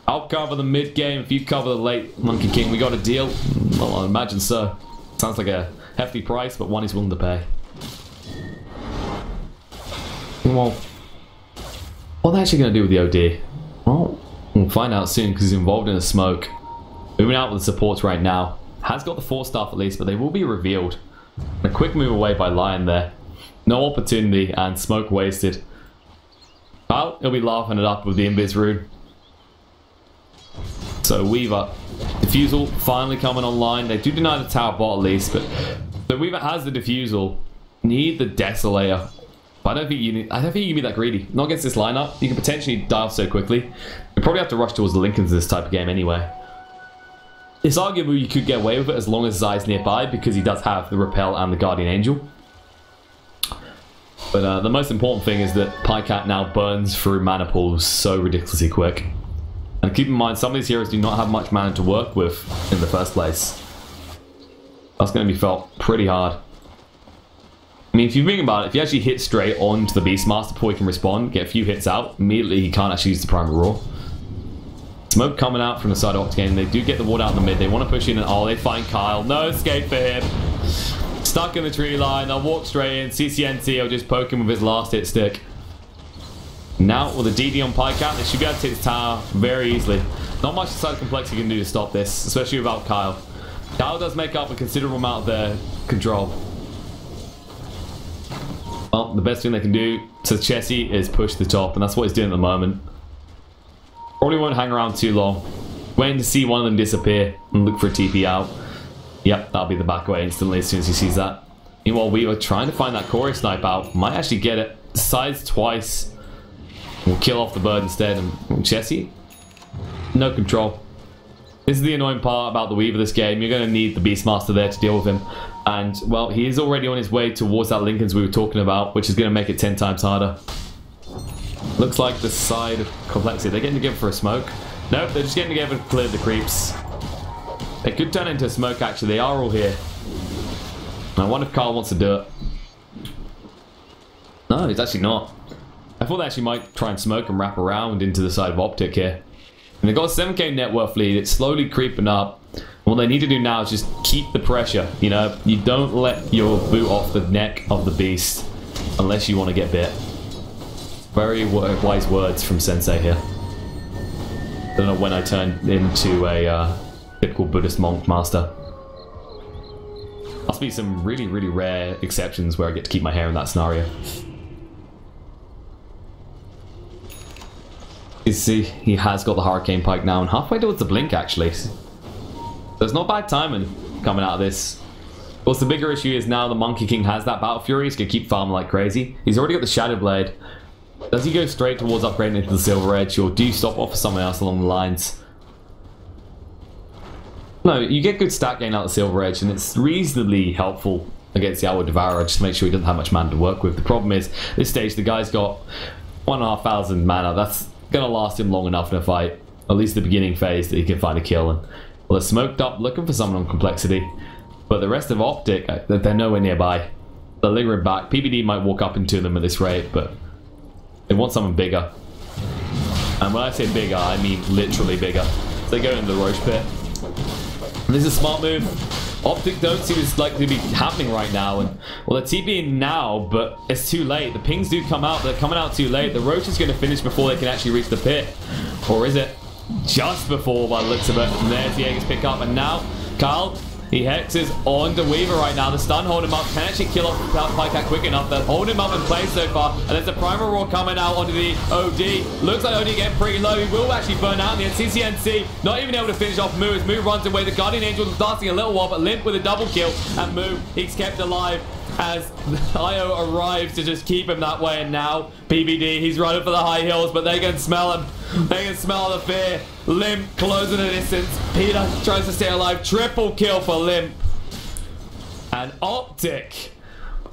I'll cover the mid game. If you cover the late, Monkey King, we got a deal? Well, I imagine so. Sounds like a hefty price, but one he's willing to pay. Well, what are they actually going to do with the OD? Well, we'll find out soon because he's involved in a smoke. Moving out with the supports right now. Has got the 4 staff at least, but they will be revealed. A quick move away by Lion there. No opportunity and smoke wasted. Well, he'll be laughing it up with the Invis rune. So Weaver, Diffusal finally coming online. They do deny the tower bot at least, but the Weaver has the Diffusal. Need the Desolator. But I don't think you can be that greedy. Not against this lineup. You can potentially die off so quickly. You probably have to rush towards the Lincolns in this type of game anyway. It's arguable you could get away with it as long as Zai's nearby because he does have the Repel and the Guardian Angel. But the most important thing is that Pycat now burns through mana pools so ridiculously quick. And keep in mind, some of these heroes do not have much mana to work with in the first place. That's going to be felt pretty hard. I mean, if you think about it, if you actually hit straight onto the Beastmaster before he can respond, get a few hits out, immediately he can't actually use the Primal Roar. Smoke coming out from the side of OpTic. They do get the ward out in the mid. They want to push in and oh, they find Kyle. No escape for him. Stuck in the tree line. They'll walk straight in. CCNT will just poke him with his last hit stick. Now with a DD on Pycat, they should be able to take the tower very easily. Not much side complexity can do to stop this, especially without Kyle. Kyle does make up a considerable amount of their control. Well, the best thing they can do to Chessie is push the top, and that's what he's doing at the moment. Probably won't hang around too long. Waiting to see one of them disappear and look for a TP out. Yep, that'll be the back away instantly as soon as he sees that. Meanwhile, we were trying to find that Corey snipe out. Might actually get it. Size twice. We'll kill off the bird instead. And Chessie, no control. This is the annoying part about the Weaver this game. You're going to need the Beastmaster there to deal with him. And, well, he is already on his way towards that Lincolns we were talking about, which is going to make it 10 times harder. Looks like the side of complexity. They're getting together for a smoke. Nope, they're just getting together to clear the creeps. They could turn into a smoke, actually. They are all here. I wonder if Carl wants to do it. No, he's actually not. I thought they actually might try and smoke and wrap around into the side of OpTic here. And they've got a 7k net worth lead. It's slowly creeping up. What they need to do now is just keep the pressure. You know, you don't let your boot off the neck of the beast unless you want to get bit. Very wise words from Sensei here. Don't know when I turned into a typical Buddhist monk master. Must be some really, really rare exceptions where I get to keep my hair in that scenario. You see, he has got the Hurricane Pike now and halfway towards the Blink actually. So it's not bad timing coming out of this. Of course, the bigger issue is now the Monkey King has that Battle Fury. He's going to keep farming like crazy. He's already got the Shadow Blade. Does he go straight towards upgrading into the Silver Edge, or do you stop off for someone else along the lines? No, you get good stat gain out of the Silver Edge, and it's reasonably helpful against the Outward Devourer, just to make sure he doesn't have much mana to work with. The problem is, this stage, the guy's got 1,500 mana. That's going to last him long enough in a fight, at least the beginning phase, that he can find a kill. And, well, they're smoked up, looking for someone on complexity, but the rest of OpTic, they're nowhere nearby. They're lingering back. PBD might walk up into them at this rate, but they want someone bigger. And when I say bigger, I mean literally bigger. So they go into the Roche pit. And this is a smart move. OpTic don't see this likely to be happening right now. And well, they're TPing now, but it's too late. The pings do come out. They're coming out too late. The Roach is going to finish before they can actually reach the pit. Or is it just before, by the looks of it? And there's the Aegis pick up. And now, Kyle, he hexes onto Weaver right now. The stun hold him up. Can actually kill off PyCat quick enough. They're holding him up in place so far. And there's a Primal Roar coming out onto the OD. Looks like OD getting pretty low. He will actually burn out in the end. CCNC not even able to finish off Moo. As Moo runs away, the Guardian Angel is lasting a little while, but Limp with a double kill. And Moo, he's kept alive as IO arrives to just keep him that way. And now PBD, he's running for the high hills, but they can smell him. They can smell the fear. Limp closing the distance. Peter tries to stay alive. Triple kill for Limp. And OpTic,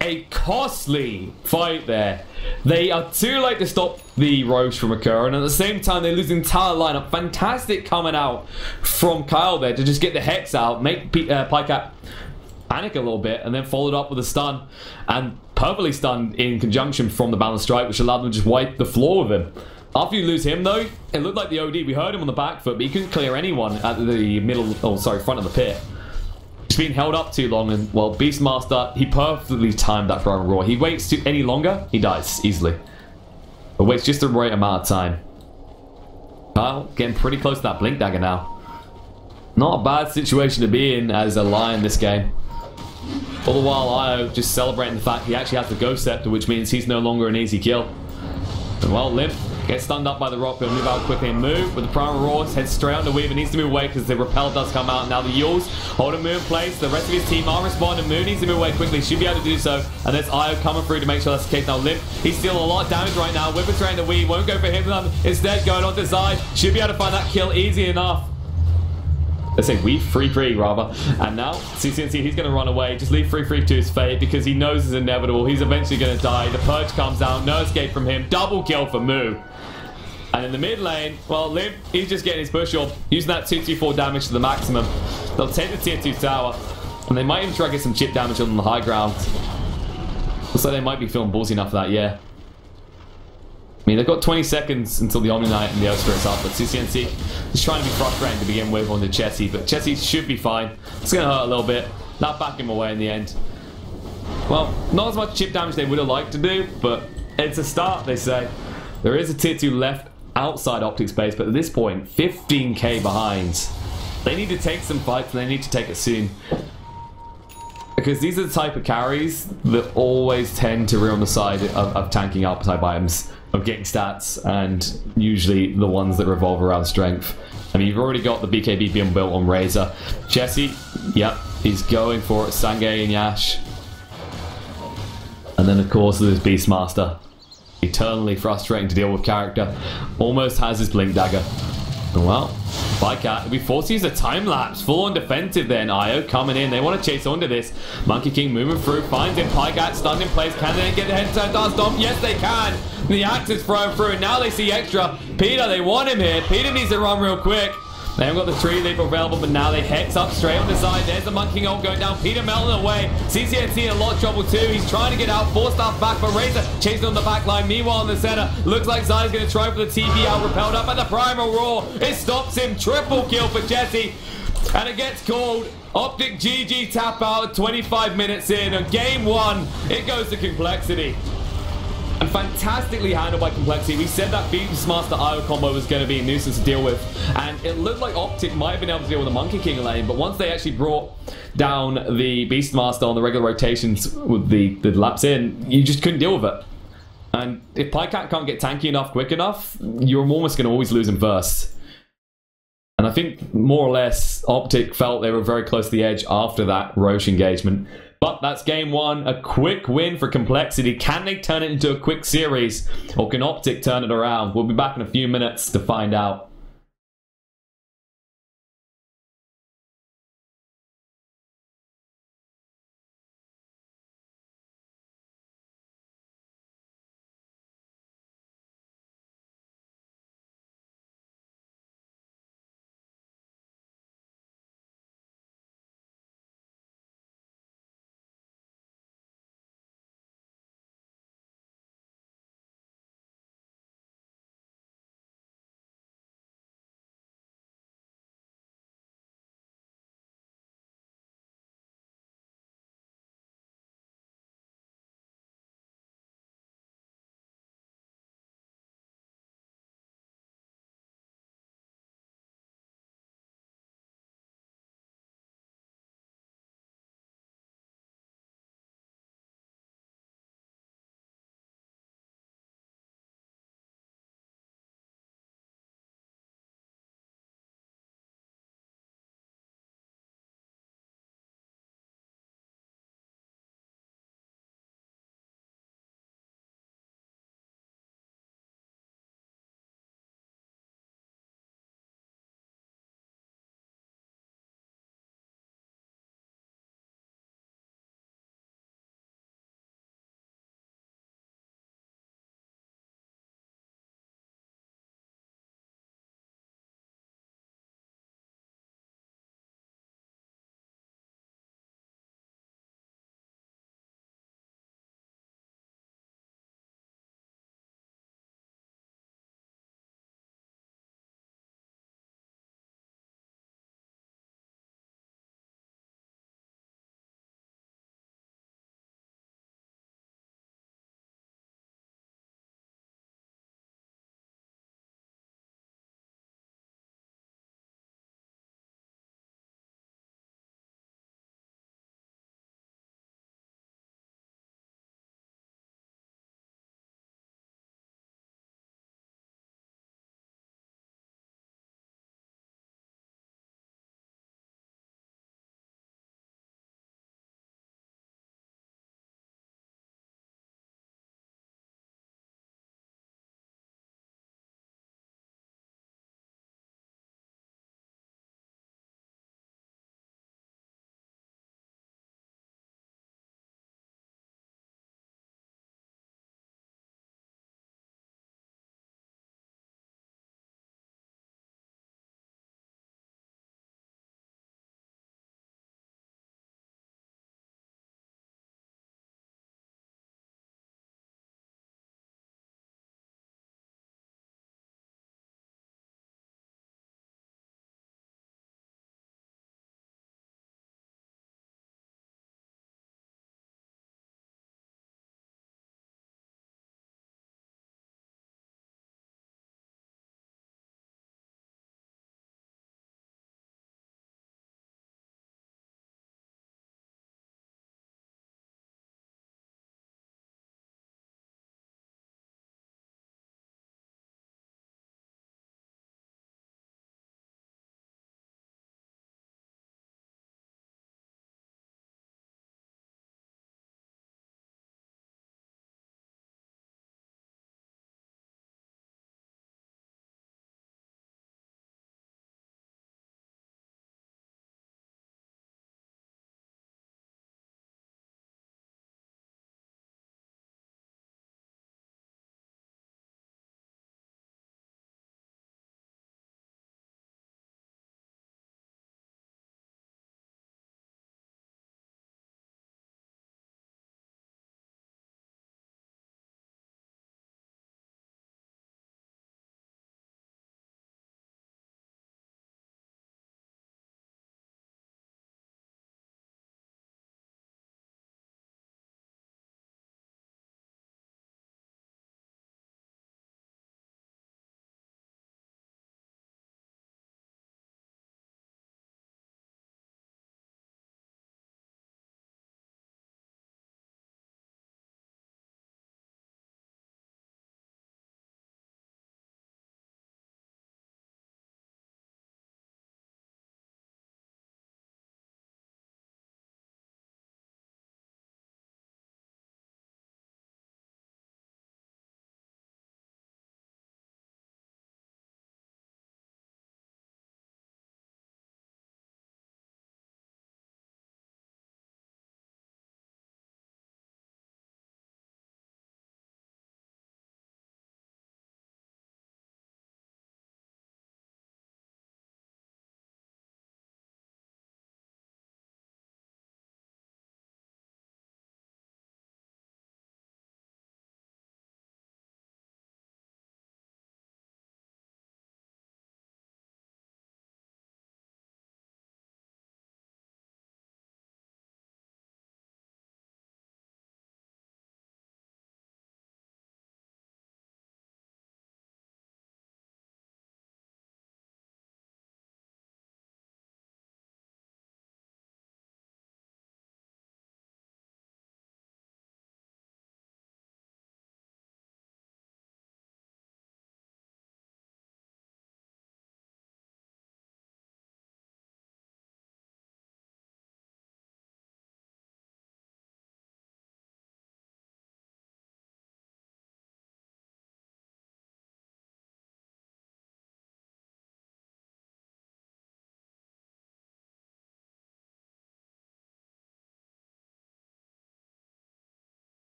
a costly fight there. They are too late to stop the Roche from occurring. At the same time, they lose the entire lineup. Fantastic coming out from Kyle there to just get the Hex out, make PyCat panic a little bit, and then followed up with a stun. And perfectly stunned in conjunction from the Balance Strike, which allowed them to just wipe the floor with him. After you lose him, though, it looked like the OD. We heard him on the back foot, but he couldn't clear anyone at the middle, oh, sorry, front of the pit. He's been held up too long, and, well, Beastmaster, he perfectly timed that Primal Roar. He waits any longer, he dies easily. But waits just the right amount of time. Kyle getting pretty close to that Blink Dagger now. Not a bad situation to be in as a Lion this game. All the while, Io just celebrating the fact he actually has the Ghost Scepter, which means he's no longer an easy kill. And, well, Limp gets stunned up by the rock, but move out quickly and move. With the Primal Roars, heads straight on to Weaver. Needs to move away because the Repel does come out. Now the Yules hold a Moo in place. The rest of his team are responding. Moo needs to move away quickly. Should be able to do so. And there's Io coming through to make sure that's the case. Now Limp, he's stealing a lot of damage right now. Weaver's trying to weave. Won't go for him. Instead, going on to Zai. Should be able to find that kill easy enough. Let's say weave free rather. And now CCNC, he's going to run away. Just leave free to his fate because he knows it's inevitable. He's eventually going to die. The Purge comes out. No escape from him. Double kill for Moo. And in the mid lane, well, Limp, he's just getting his push up, using that 224 damage to the maximum. They'll take the tier 2 tower, and they might even try to get some chip damage on the high ground. Looks like they might be feeling ballsy enough for that, yeah. I mean, they've got 20 seconds until the Omni Knight and the Earth Spirit's up, but CCNC is trying to be frustrating to begin with onto Chessie, but Chessie should be fine. It's going to hurt a little bit. Not back him away in the end. Well, not as much chip damage they would have liked to do, but it's a start, they say. There is a tier 2 left outside OpTic space, but at this point, 15k behind. They need to take some fights, and they need to take it soon. Because these are the type of carries that always tend to be on the side of tanking up type items, of getting stats, and usually the ones that revolve around strength. I mean, you've already got the BKB being built on Razor. Chessie, yep, he's going for it. Sangay and Yash. And then, of course, there's Beastmaster. Eternally frustrating to deal with character. Almost has his Blink Dagger. Well, PyCat will be forced to use a time lapse. Full on defensive then. Io coming in. They want to chase onto this. Monkey King moving through. Finds him. PyCat stunned in place. Can they get the head turn dance stomp? Yes, they can. The axe is thrown through. Now they see extra. Peter, they want him here. Peter needs to run real quick. They haven't got the tree leap available, but now they hex up straight on the side. There's the Monkey King ult going down. Peter melting away. CCNC in a lot of trouble too. He's trying to get out. 4-star back, but Razor chasing on the back line. Meanwhile, in the center, looks like Zai's going to try for the TP out. Repelled up by the Primal Roar. It stops him. Triple kill for Chessie. And it gets called. OpTic GG tap out at 25 minutes in. And game 1, it goes to compLexity. And fantastically handled by compLexity. We said that Beastmaster IO combo was going to be a nuisance to deal with. And it looked like OpTic might have been able to deal with the Monkey King lane. But once they actually brought down the Beastmaster on the regular rotations with the laps in, you just couldn't deal with it. And if PyCat can't get tanky enough quick enough, you're almost going to always lose him first. And I think more or less OpTic felt they were very close to the edge after that Roche engagement. But that's game 1, a quick win for compLexity. Can they turn it into a quick series, or can OpTic turn it around? We'll be back in a few minutes to find out.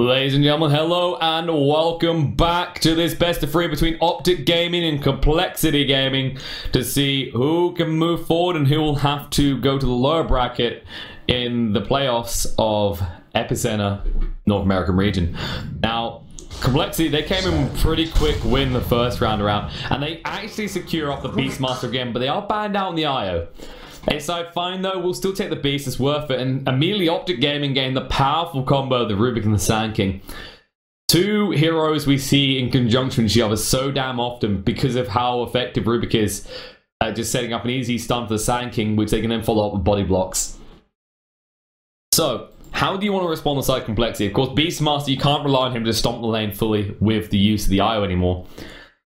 Ladies and gentlemen, hello and welcome back to this best of three between OpTic Gaming and compLexity Gaming to see who can move forward and who will have to go to the lower bracket in the playoffs of EPICENTER North American region. Now, compLexity, they came in pretty quick win the first round around, and they actually secure off the Beastmaster again, but they are banned out in the IO. They decide, fine though, we'll still take the Beast, it's worth it, and immediately OpTic Gaming gained the powerful combo of the Rubik and the Sand King. Two heroes we see in conjunction with each other so damn often because of how effective Rubik is just setting up an easy stun for the Sand King, which they can then follow up with body blocks. So, how do you want to respond to side compLexity? Of course, Beastmaster, you can't rely on him to stomp the lane fully with the use of the IO anymore.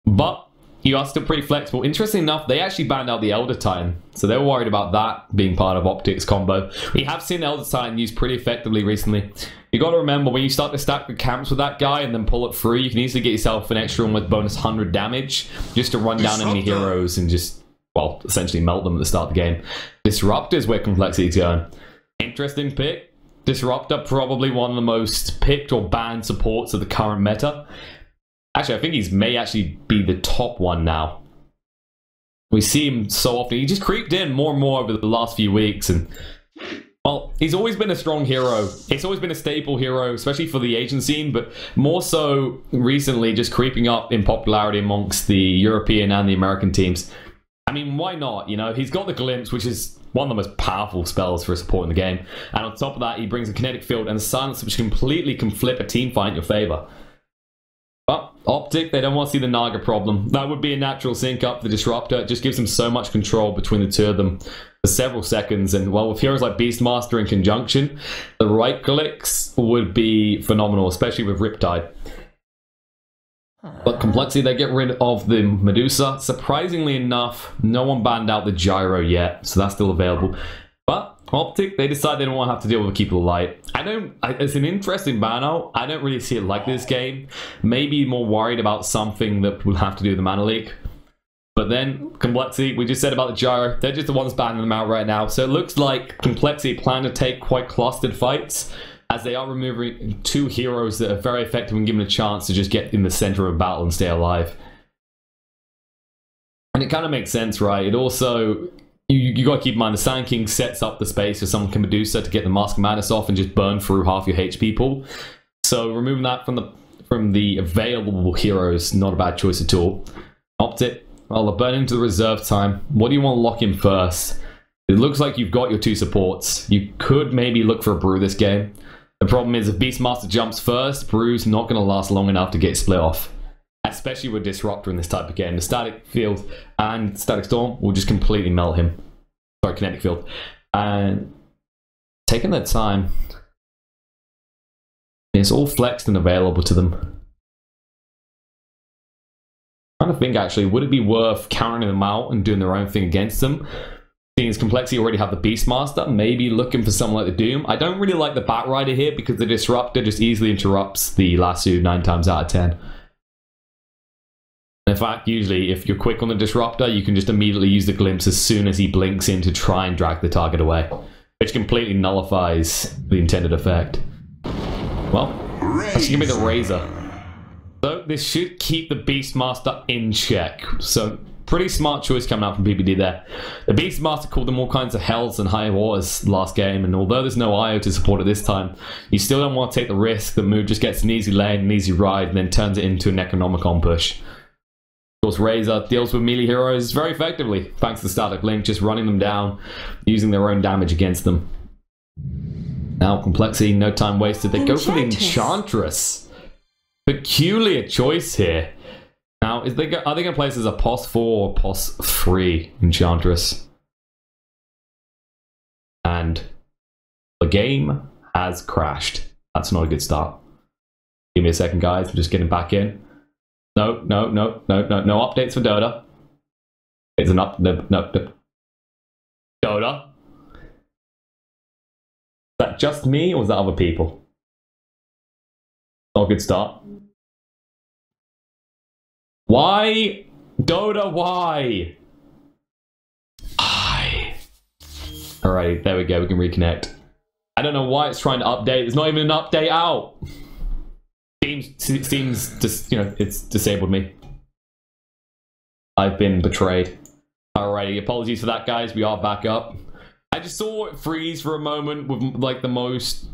But you are still pretty flexible. Interesting enough, they actually banned out the Elder Titan, so they were worried about that being part of OpTic's combo. We have seen Elder Titan used pretty effectively recently. You got to remember, when you start to stack the camps with that guy and then pull it through, you can easily get yourself an extra one with bonus 100 damage just to run down enemy heroes and just, well, essentially melt them at the start of the game. Disruptor is where compLexity is going. Interesting pick. Disruptor, probably one of the most picked or banned supports of the current meta. Actually, I think he may actually be the top one now. We see him so often. He just creeped in more and more over the last few weeks. And, well, he's always been a strong hero. He's always been a staple hero, especially for the Asian scene, but more so recently just creeping up in popularity amongst the European and the American teams. I mean, why not? You know, he's got the Glimpse, which is one of the most powerful spells for a support in the game. And on top of that, he brings a kinetic field and a silence, which completely can flip a team fight in your favor. But OpTic, they don't want to see the Naga problem. That would be a natural sync up for the Disruptor. It just gives them so much control between the two of them for several seconds. And, well, with heroes like Beastmaster in conjunction, the right clicks would be phenomenal, especially with Riptide. But compLexity, they get rid of the Medusa. Surprisingly enough, no one banned out the Gyro yet, so that's still available. But OpTic, they decide they don't want to have to deal with Keep It Light. It's an interesting ban out. I don't really see it like this game. Maybe more worried about something that will have to do with the mana leak. But then, compLexity, we just said about the Gyro, they're just the ones banning them out right now. So it looks like compLexity plan to take quite clustered fights, as they are removing two heroes that are very effective and given a chance to just get in the center of a battle and stay alive. And it kind of makes sense, right? It also, you got to keep in mind, the Sand King sets up the space for someone like Medusa to get the Mask of Madness off and just burn through half your HP pool. So removing that from the available heroes, not a bad choice at all. OpTic, well, they'll burn into the reserve time. What do you want to lock in first? It looks like you've got your two supports. You could maybe look for a Brew this game. The problem is if Beastmaster jumps first, Brew's not going to last long enough to get split off. Especially with Disruptor in this type of game. The Static Field and Static Storm will just completely melt him. Sorry, Kinetic Field. And taking their time, it's all flexed and available to them. I'm trying to think, actually, would it be worth countering them out and doing their own thing against them? Seeing as compLexity already have the Beastmaster, maybe looking for someone like the Doom. I don't really like the Batrider here because the Disruptor just easily interrupts the lasso 9 times out of 10. In fact, usually if you're quick on the Disruptor, you can just immediately use the Glimpse as soon as he blinks in to try and drag the target away, which completely nullifies the intended effect. Well, let's give me the Razor. So this should keep the Beastmaster in check. So pretty smart choice coming out from PPD there. The Beastmaster called them all kinds of hells and high waters last game, and although there's no IO to support it this time, you still don't want to take the risk that Mood just gets an easy lane, an easy ride, and then turns it into an Necronomicon push. Of course, Razor deals with melee heroes very effectively, thanks to the Static Link, just running them down, using their own damage against them. Now, compLexity, no time wasted. They go for the Enchantress. Peculiar choice here. Now, are they going to play this as a POS 4 or POS 3 Enchantress? And the game has crashed. That's not a good start. Give me a second, guys. I'm just getting back in. No updates for Dota. It's an up. No. Dota. Is that just me or was that other people? Not a good start. Why? Dota, why? Alright, there we go. We can reconnect. I don't know why it's trying to update. There's not even an update out. seems just, you know, it's disabled me. I've been betrayed. Alrighty, apologies for that, guys. We are back up. I just saw it freeze for a moment with like the most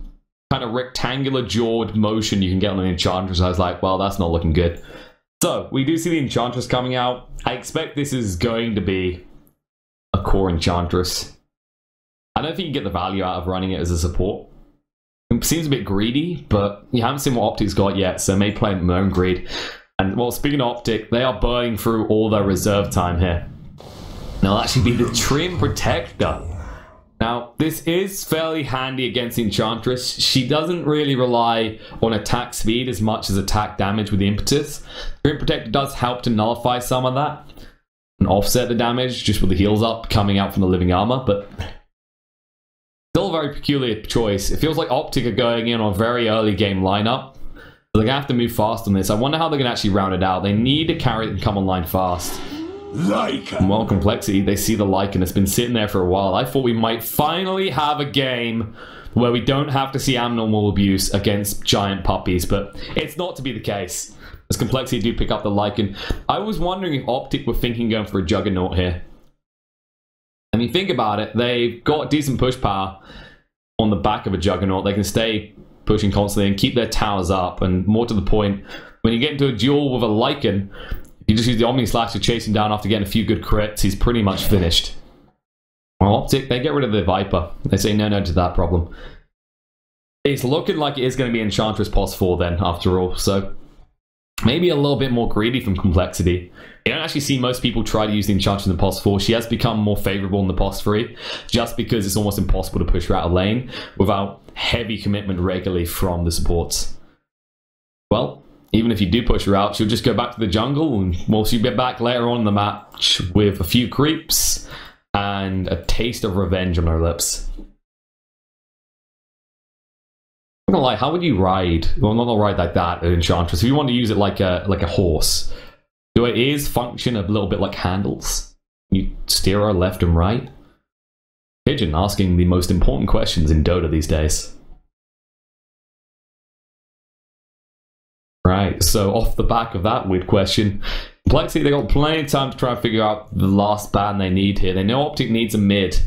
kind of rectangular jawed motion you can get on an Enchantress. I was like, well, that's not looking good. So, we do see the Enchantress coming out. I expect this is going to be a core Enchantress. I don't think you get the value out of running it as a support. It seems a bit greedy, but you haven't seen what OpTic's got yet, so may play their own greed. And, well, speaking of OpTic, they are burning through all their reserve time here. Now, it'll actually be the Trim Protector. Now, this is fairly handy against the Enchantress. She doesn't really rely on attack speed as much as attack damage with the Impetus. Trim Protector does help to nullify some of that and offset the damage just with the heals up coming out from the Living Armor, but still a very peculiar choice. It feels like OpTic are going in on a very early game lineup, so they're going to have to move fast on this. I wonder how they're going to actually round it out. They need a carry and come online fast. Lycan. Well, complexity, they see the Lycan. It's been sitting there for a while. I thought we might finally have a game where we don't have to see abnormal abuse against giant puppies, but it's not to be the case. As complexity do pick up the Lycan. I was wondering if OpTic were thinking going for a Juggernaut here. I mean, think about it. They've got decent push power on the back of a Juggernaut. They can stay pushing constantly and keep their towers up. And more to the point, when you get into a duel with a Lycan, you just use the Omni Slash to chase him down after getting a few good crits. He's pretty much finished. Well, OpTic, they get rid of the Viper. They say no to that problem. It's looking like it is going to be Enchantress Pos 4 then, after all. So maybe a little bit more greedy from complexity. You don't actually see most people try to use the Enchantress in the Pos 4. She has become more favorable in the Pos 3, just because it's almost impossible to push her out of lane without heavy commitment regularly from the supports. Well, even if you do push her out, she'll just go back to the jungle, and well, she'll get back later on in the match with a few creeps and a taste of revenge on her lips. I'm not gonna lie, how would you ride? Well, not ride like that, an Enchantress. If you want to use it like a horse, do it is function a little bit like handles? You steer her left and right? Pigeon asking the most important questions in Dota these days. Right, so off the back of that weird question, complexity, they got plenty of time to try and figure out the last ban they need here. They know OpTic needs a mid.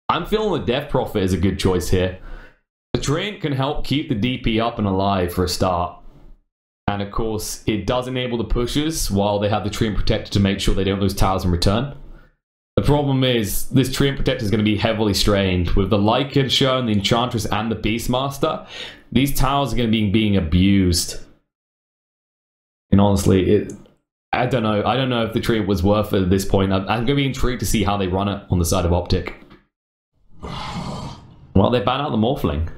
I'm feeling the Death Prophet is a good choice here. The Treant can help keep the DP up and alive for a start. And of course, it does enable the pushes while they have the Treant Protector to make sure they don't lose towers in return. The problem is, this Treant Protector is going to be heavily strained. With the Lycan shown, the Enchantress, and the Beastmaster, these towers are going to be being abused. And honestly, I don't know. I don't know if the Treant was worth it at this point. I'm going to be intrigued to see how they run it on the side of OpTic. Well, they ban out the Morphling.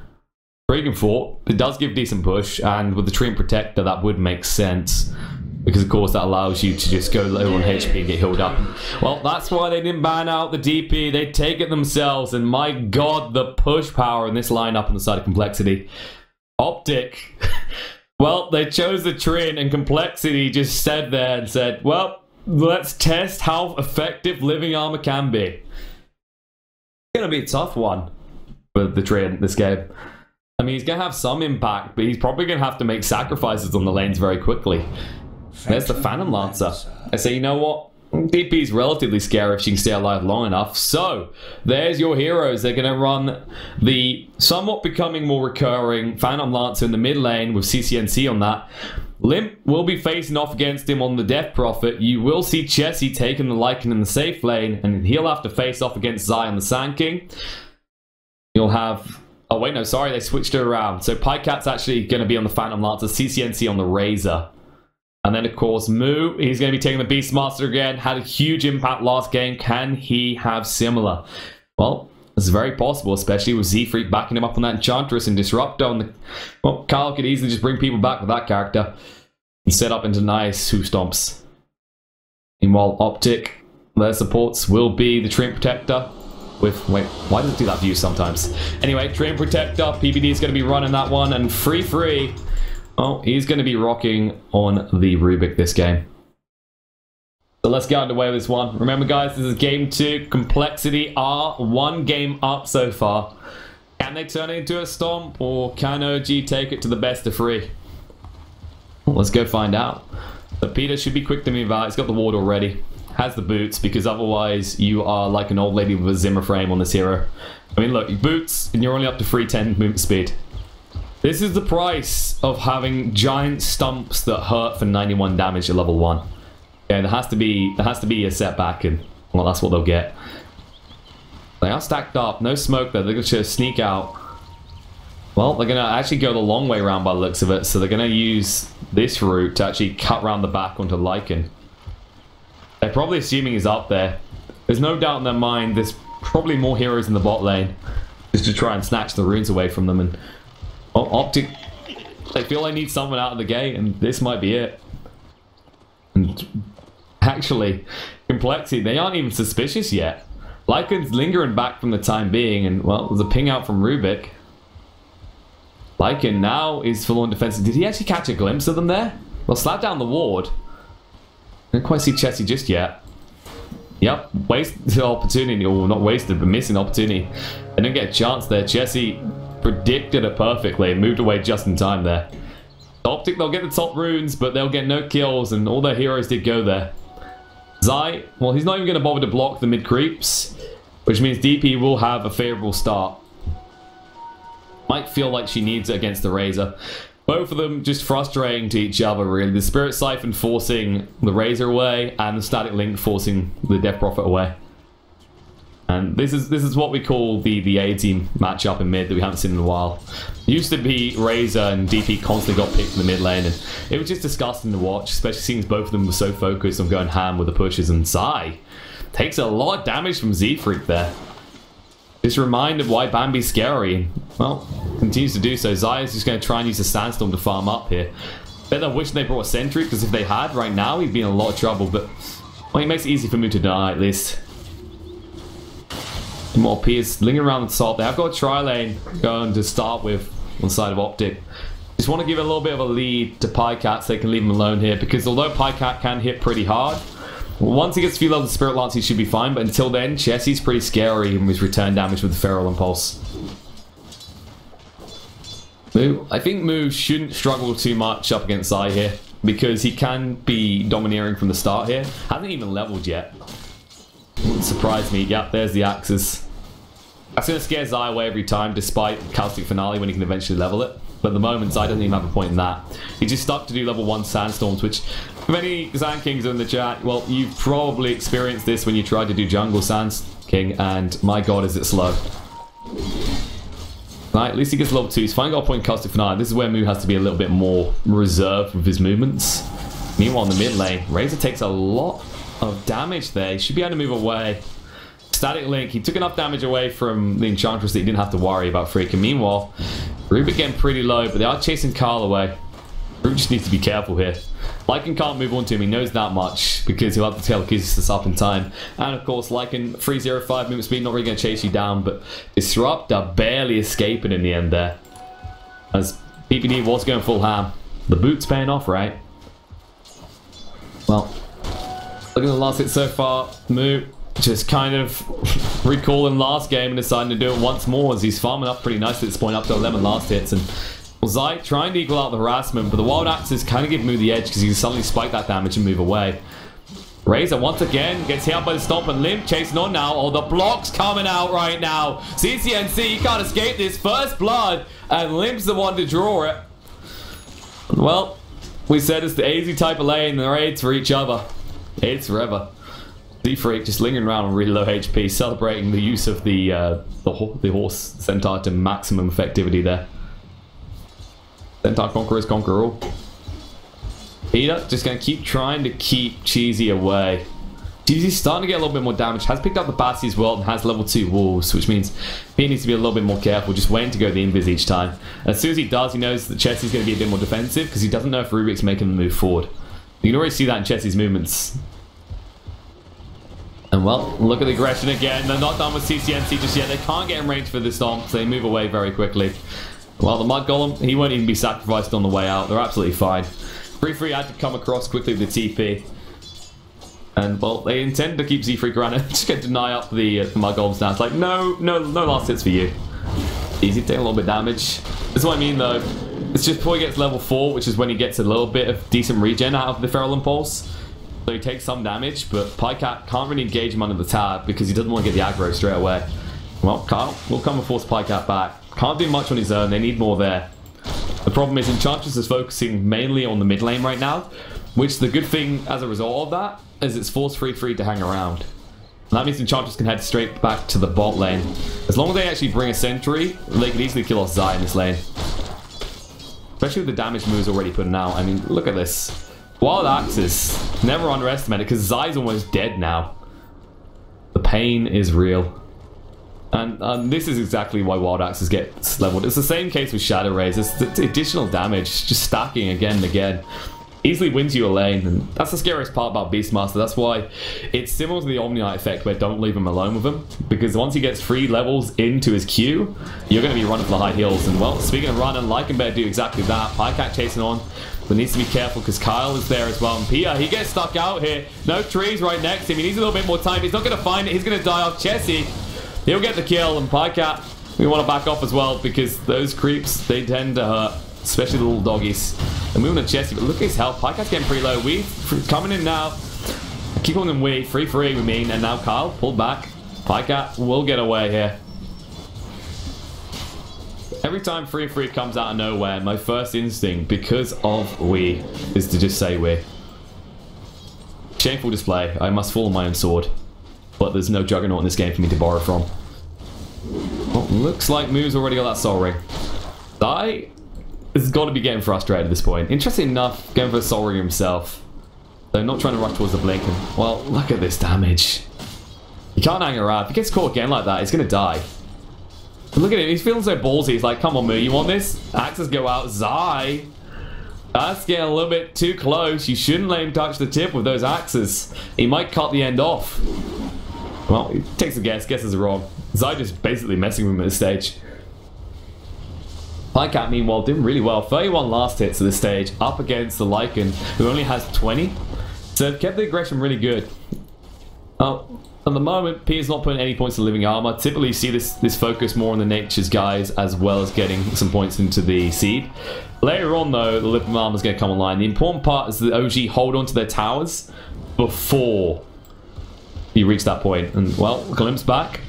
Freaking Fort. It does give decent push, and with the Treant Protector, that would make sense. Because, of course, that allows you to just go low on HP and get healed up. Well, that's why they didn't ban out the DP. They take it themselves, and my god, the push power in this lineup on the side of complexity. OpTic. Well, they chose the Treant, and complexity just said there and said, well, let's test how effective Living Armor can be. It's going to be a tough one for the Treant this game. I mean, he's going to have some impact, but he's probably going to have to make sacrifices on the lanes very quickly. There's the Phantom Lancer. I say, you know what? DP is relatively scary if she can stay alive long enough. So, there's your heroes. They're going to run the somewhat becoming more recurring Phantom Lancer in the mid lane with CCNC on that. Limp will be facing off against him on the Death Prophet. You will see Chessie taking the Lycan in the safe lane, and he'll have to face off against Zai on the Sand King. You'll have... Oh, wait, no, sorry, they switched it around. So, Pycat's actually going to be on the Phantom Lancer, CCNC on the Razor. And then, of course, Moo, he's going to be taking the Beastmaster again. Had a huge impact last game. Can he have similar? Well, it's very possible, especially with Z-Freak backing him up on that Enchantress and Disruptor. On the... Well, Kyle could easily just bring people back with that character and set up into nice hoof stomps. Meanwhile, OpTic, their supports will be the Treant Protector. With, wait, why does it do that view sometimes? Anyway, Treant Protector, PBD is going to be running that one, and free. Oh, he's going to be rocking on the Rubik this game. So let's get underway with this one. Remember, guys, this is game 2. Complexity are 1 game up so far. Can they turn it into a stomp, or can OG take it to the best of 3? let's go find out. But Peter should be quick to move out. He's got the ward already. Has the boots, because otherwise you are like an old lady with a Zimmer frame on this hero. I mean, look, boots, and you're only up to 310 movement speed. This is the price of having giant stumps that hurt for 91 damage at level 1. Yeah, there has to be a setback, and well, that's what they'll get. They are stacked up. No smoke though. They're going to sneak out. Well, they're going to actually go the long way around by the looks of it. So they're going to use this route to actually cut around the back onto Lycan. They're probably assuming he's up there. There's no doubt in their mind there's probably more heroes in the bot lane. Just to try and snatch the runes away from them. And well, OpTic, they feel they need someone out of the gate, and this might be it. And actually, compLexity, they aren't even suspicious yet. Lycan's lingering back from the time being, and well, there's a ping out from Rubik. Lycan now is full on defensive. Did he actually catch a glimpse of them there? Well, slap down the ward. Didn't quite see Chessie just yet. Yep, wasted opportunity, or not wasted, but missing opportunity. They didn't get a chance there. Chessie predicted it perfectly and moved away just in time there. OpTic, they'll get the top runes, but they'll get no kills, and all their heroes did go there. Zai, well, he's not even going to bother to block the mid creeps, which means DP will have a favorable start. Might feel like she needs it against the Razor. Both of them just frustrating to each other, really. The Spirit Siphon forcing the Razor away, and the Static Link forcing the Death Prophet away. And this is what we call the A team matchup in mid that we haven't seen in a while. It used to be Razor and DP constantly got picked in the mid lane, and it was just disgusting to watch, especially seeing both of them were so focused on going ham with the pushes. And Zai takes a lot of damage from Z-Freak there. Just reminded why Bambi's scary. Well, continues to do so. Zai is just going to try and use the Sandstorm to farm up here. Bet I wish they brought a Sentry, because if they had right now, he'd be in a lot of trouble. But well, he makes it easy for me to die at least. More Piers lingering around the top. They have got a tri-lane going to start with on the side of OpTic. Just want to give a little bit of a lead to Pycat so they can leave him alone here, because although Pycat can hit pretty hard, once he gets a few levels of Spirit Lance, he should be fine. But until then, Chessie's pretty scary with his return damage with the Feral Impulse. I think Moo shouldn't struggle too much up against Zai here, because he can be domineering from the start here. Hasn't even leveled yet. Wouldn't surprise me. Yep, there's the axes. That's going to scare Zai away every time, despite Caustic Finale when he can eventually level it. But at the moment, Zai doesn't even have a point in that. He's just stuck to do level 1 Sandstorms, which, for many Sand Kings in the chat, well, you've probably experienced this when you tried to do Jungle Sand King, and my god, is it slow. Right, at least he gets level 2. He's finally got a point in Caustic Finale. This is where Moo has to be a little bit more reserved with his movements. Meanwhile, in the mid lane, Razor takes a lot of damage there. He should be able to move away. Static Link, he took enough damage away from the Enchantress that he didn't have to worry about freaking. Meanwhile, Rubik getting pretty low, but they are chasing Carl away. Rubik just needs to be careful here. Lycan can't move on to him, he knows that much, because he'll have to telekinesis up in time. And of course, Lycan 305 movement speed, not really going to chase you down, but Disruptor barely escaping in the end there. As PPD was going full ham. The boot's paying off, right? Well, looking at the last hit so far, Moo just kind of recalling last game and deciding to do it once more, as he's farming up pretty nicely at this point, up to 11 last hits. And well, Zai trying to equal out the harassment, but the Wild Axes kind of give Moo the edge because he can suddenly spike that damage and move away. Razor once again gets hit by the stomp, and Limp chasing on now. Oh, the block's coming out right now. CCNC, you can't escape this. First blood, and Limp's the one to draw it. Well, we said it's the easy type of lane, they're aids for each other. Aids forever. Z-Freak just lingering around on really low HP, celebrating the use of the horse Centaur to maximum effectivity there. Centaur conquerors conquer all. Peter just going to keep trying to keep Cheesy away. Cheesy's starting to get a little bit more damage, has picked up the Bassi as well, and has level 2 wolves, which means he needs to be a little bit more careful, just waiting to go the invis each time. As soon as he does, he knows that Chessie's going to be a bit more defensive, because he doesn't know if Rubik's making him move forward. You can already see that in Chessie's movements. And well, look at the aggression again. They're not done with CCNC just yet. They can't get in range for this stomp, so they move away very quickly. Well, the Mud Golem, he won't even be sacrificed on the way out. They're absolutely fine. Free had to come across quickly with the TP. And, well, they intend to keep Z-Freak around and just get deny up the Mud Golem stance. Like, no last hits for you. Easy to take a little bit of damage. That's what I mean though. It's just before he gets level 4, which is when he gets a little bit of decent regen out of the Feral Impulse. So he takes some damage, but Pycat can't really engage him under the tab because he doesn't want to get the aggro straight away. Well, Kyle will come and force Pycat back. Can't do much on his own, they need more there. The problem is Enchantress is focusing mainly on the mid lane right now, which the good thing as a result of that is it's forced free to hang around. And that means Enchantress can head straight back to the bot lane. As long as they actually bring a sentry, they can easily kill off Zai in this lane. Especially with the damage moves already putting out. I mean, look at this. Wild Axes, never underestimate it because Zai's almost dead now. The pain is real. And this is exactly why Wild Axes gets leveled. It's the same case with Shadow Rays. It's the additional damage, just stacking again and again. Easily wins you a lane, and that's the scariest part about Beastmaster. That's why it's similar to the Omniite effect where don't leave him alone with him, because once he gets 3 levels into his Q, you're going to be running for the high heels. And well, speaking of running, Lycanbear do exactly that. Pycat chasing on, but needs to be careful because Kyle is there as well. And Pia, he gets stuck out here. No trees right next to him. He needs a little bit more time. He's not going to find it. He's going to die off Chessie. He'll get the kill, and Pycat, we want to back off as well because those creeps, they tend to hurt. Especially the little doggies. And moving to Chessie, but look at his health. Pycat's getting pretty low. We coming in now. I keep calling him we. 3-3 we mean. And now Kyle pulled back. Pycat will get away here. Every time 3-3 comes out of nowhere, my first instinct, because of we, is to just say we. Shameful display. I must fall on my own sword. But there's no Juggernaut in this game for me to borrow from. Well, looks like Moo's already got that Soul Ring. Zai has got to be getting frustrated at this point. Interesting enough, going for a Soul Ring himself. They're not trying to rush towards the blink. And, well, look at this damage. He can't hang around. If he gets caught again like that, he's going to die. But look at him. He's feeling so ballsy. He's like, come on, Moo, you want this? Axes go out. Zai. That's getting a little bit too close. You shouldn't let him touch the tip with those axes. He might cut the end off. Well, he takes a guess. Guesses are wrong. Zai just basically messing with him at this stage. Pycat, meanwhile, doing really well. 31 last hits at this stage, up against the Lycan, who only has 20. So they've kept the aggression really good. At the moment, P is not putting any points in living armor. Typically, you see this focus more on the nature's guys, as well as getting some points into the seed. Later on, though, the living armor is going to come online. The important part is that the OG hold on to their towers before you reach that point. And, well, Glimpse back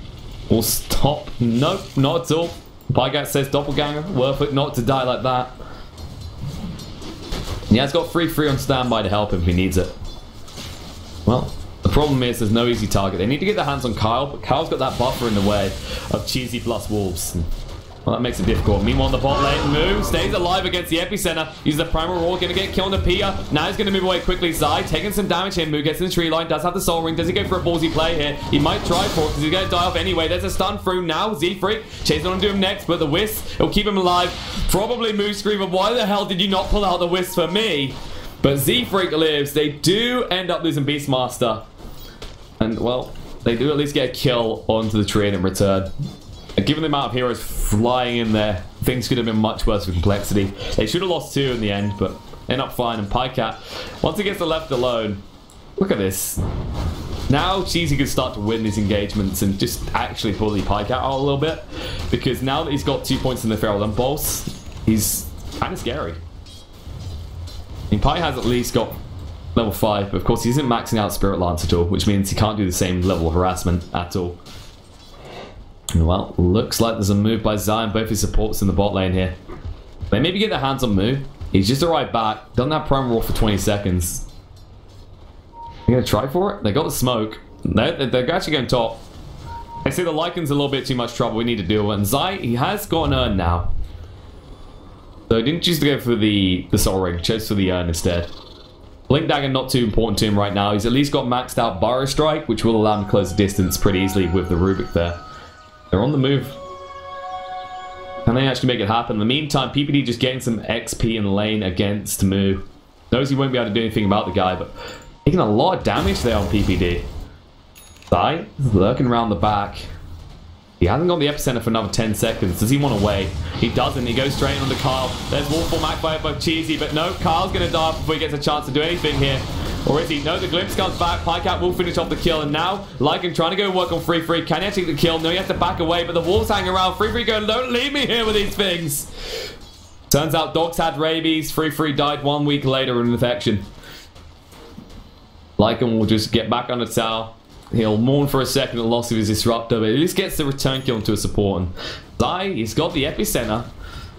will stop. Nope, not at all. Pycat says Doppelganger, worth it not to die like that. He has got 3-3 on standby to help him if he needs it. Well, the problem is there's no easy target. They need to get their hands on Kyle, but Kyle's got that buffer in the way of Cheesy plus Wolves. Well, that makes it difficult. Meanwhile, the bot lane Moo stays alive against the Epicenter. Uses the Primal Roar, going to get killed on the Pia. Now he's going to move away quickly. Zai taking some damage here. Moo gets in the tree line, does have the Soul Ring. Does he go for a ballsy play here? He might try for it because he's going to die off anyway. There's a stun through now. Z-Freak chasing on to him next, but the Wisp will keep him alive. Probably Moo screaming, why the hell did you not pull out the Wisp for me? But Z-Freak lives. They do end up losing Beastmaster. And, well, they do at least get a kill onto the tree in return. And given the amount of heroes flying in there, things could have been much worse with complexity. They should have lost 2 in the end, but end up fine. And Pycat, once he gets left alone, look at this. Now Cheesy can start to win these engagements and just actually bully Pycat out a little bit. Because now that he's got 2 points in the Feral Impulse, he's kind of scary. I mean, Py has at least got level 5, but of course he isn't maxing out Spirit Lance at all, which means he can't do the same level of harassment at all. Well, looks like there's a move by Zai and both his supports in the bot lane here. They maybe get their hands on Moo. He's just arrived back. Doesn't have Primal Roar for 20 seconds. They're going to try for it? They got the smoke. They're actually going top. They say the Lycan's a little bit too much trouble. We need to deal with it. And Zai, he has got an urn now. So he didn't choose to go for the Soul Ring. Chose for the urn instead. Blink Dagger not too important to him right now. He's at least got maxed out Burrow Strike, which will allow him to close the distance pretty easily with the Rubik there. They're on the move. Can they actually make it happen? In the meantime, PPD just getting some XP in the lane against Moo. Knows he won't be able to do anything about the guy, but taking a lot of damage there on PPD. Zai lurking around the back. He hasn't got the epicenter for another 10 seconds. Does he want to wait? He doesn't. He goes straight on to Kyle. There's Wolfform backfire by Cheesy, but no, Kyle's going to die before he gets a chance to do anything here. Or is he? No, the glimpse comes back. Pycat will finish off the kill. And now, Lycan trying to go work on Free Free. Can he actually get the kill? No, he has to back away. But the wolves hang around. Free Free going, don't leave me here with these things. Turns out dogs had rabies. Free Free died 1 week later of an infection. Lycan will just get back on the tower. He'll mourn for a second the loss of his disruptor, but at least gets the return kill into a support. And Zai, he's got the epicenter.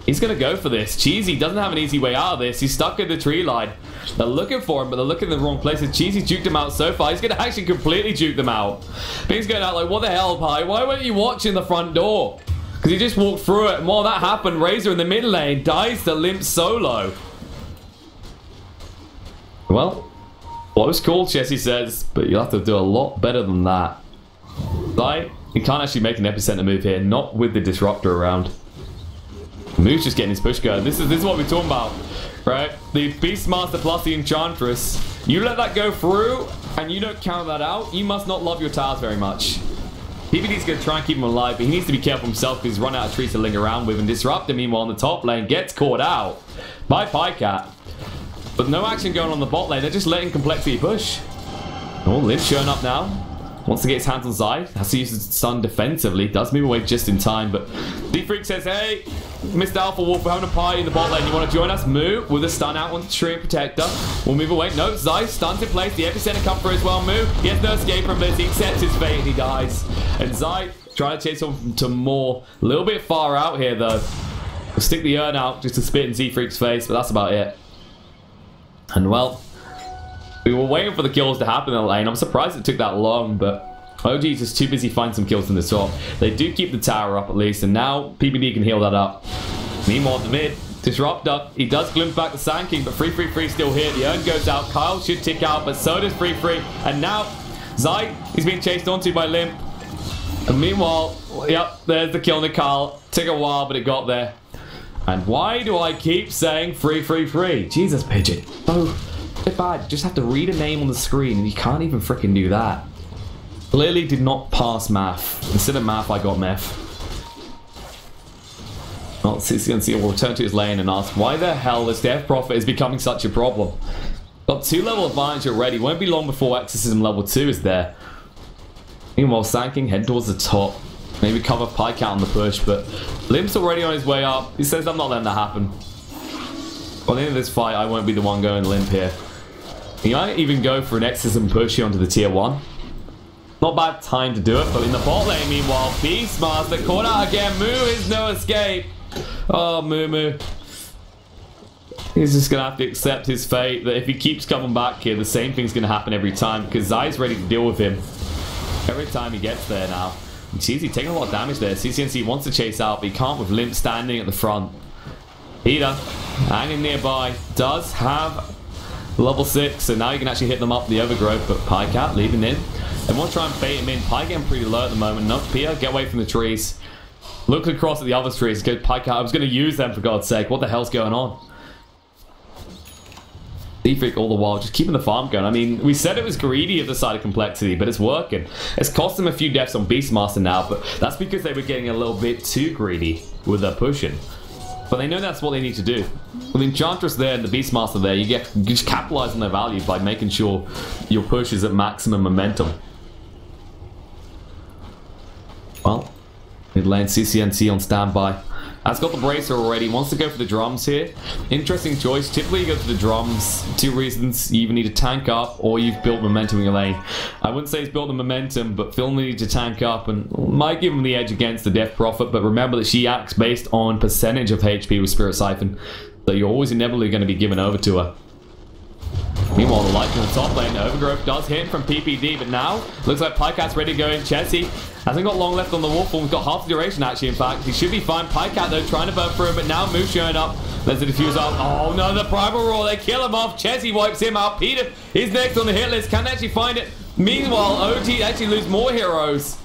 He's going to go for this. Cheesy doesn't have an easy way out of this. He's stuck in the tree line. They're looking for him, but they're looking in the wrong places. Cheesy juked him out so far. He's going to actually completely juke them out. Bing's going out like, what the hell, Pi? Why weren't you watching the front door? Because he just walked through it. And while that happened, Razor in the mid lane dies to Limp solo. Well, close call, Chessie says, but you'll have to do a lot better than that. Like, he can't actually make an epicenter move here, not with the disruptor around. Moo's just getting his push going. This is what we're talking about, right? The Beastmaster plus the Enchantress. You let that go through, and you don't count that out, you must not love your towers very much. PPD's going to try and keep him alive, but he needs to be careful himself because he's run out of trees to linger around with, and Disruptor, meanwhile, in the top lane, gets caught out by Pycat. But no action going on the bot lane. They're just letting compLexity push. Oh, Limp showing up now. Wants to get his hands on Zai. Has to use his stun defensively. Does move away just in time. But D-Freak says, hey, Mr. Alpha Wolf, we're having a party in the bot lane. You want to join us? Moo with a stun out on the tree and protector. We'll move away. No, Zai stuns in place. The epicenter come through as well. Moo, he has no escape from this. He accepts his fate and he dies. And Zai trying to chase him to more. A little bit far out here, though. We'll stick the urn out just to spit in Z-Freak's face, but that's about it. And well, we were waiting for the kills to happen in the lane. I'm surprised it took that long, but OG is just too busy finding some kills in the top. They do keep the tower up at least, and now PPD can heal that up. Meanwhile, the mid, Disruptor, he does glimpse back the Sand King, but Free still here. The urn goes out. Kyle should tick out, but so does Free. And now, Zai, he's being chased onto by Limp. And meanwhile, yep, there's the kill on the Kyle. Took a while, but it got there. And why do I keep saying Free? Jesus, Pigeon. Oh, it's bad. You just have to read a name on the screen, and you can't even freaking do that. Clearly did not pass math. Instead of math, I got meth. Well, CCNC will return to his lane and ask, why the hell this Death Prophet is becoming such a problem? Got 2 level advantage already. Won't be long before Exorcism level 2 is there. Meanwhile, Sand King head towards the top. Maybe cover Pycat on the push, but Limp's already on his way up. He says, I'm not letting that happen. By the end of this fight, I won't be the one going Limp here. He might even go for an Exorcism push here onto the tier 1. Not bad time to do it, but in the bot lane, meanwhile, Beastmaster caught out again. Moo is no escape. Oh, Moo. He's just going to have to accept his fate, that if he keeps coming back here, the same thing's going to happen every time, because Zai's ready to deal with him every time he gets there now. Cheesy taking a lot of damage there. CCNC wants to chase out, but he can't with Limp standing at the front. Heater hanging nearby. Does have level 6, so now you can actually hit them up the overgrowth, but Pycat leaving in. Everyone's trying to bait him in. Pycat getting pretty low at the moment. No, Pia, get away from the trees. Look across at the other trees. Go Pycat. I was going to use them for God's sake. What the hell's going on? D-Freak all the while just keeping the farm going. I mean, we said it was greedy of the side of compLexity, but it's working. It's cost them a few deaths on Beastmaster now, but that's because they were getting a little bit too greedy with their pushing. But they know that's what they need to do. With Enchantress there and the Beastmaster there, you just capitalize on their value by making sure your push is at maximum momentum. Well, mid lane CCNC on standby. Has got the bracer already, wants to go for the drums here. Interesting choice. Typically you go for the drums. 2 reasons. You either need to tank up or you've built momentum in your lane. I wouldn't say he's built the momentum, but Phil needs to tank up and might give him the edge against the Death Prophet, but remember that she acts based on percentage of HP with Spirit Siphon. So you're always inevitably going to be given over to her. Meanwhile, the light in the top lane, Overgrowth does hit from PPD, but now looks like Pycat's ready to go in. Chessie hasn't got long left on the Wolf, we've got half the duration actually, in fact. He should be fine. Pycat though, trying to burn through him, but now Moose showing up. There's the diffuse out. Oh no, the Primal Roar, they kill him off. Chessie wipes him out. Peter is next on the hit list, can't actually find it. Meanwhile, OG actually lose more heroes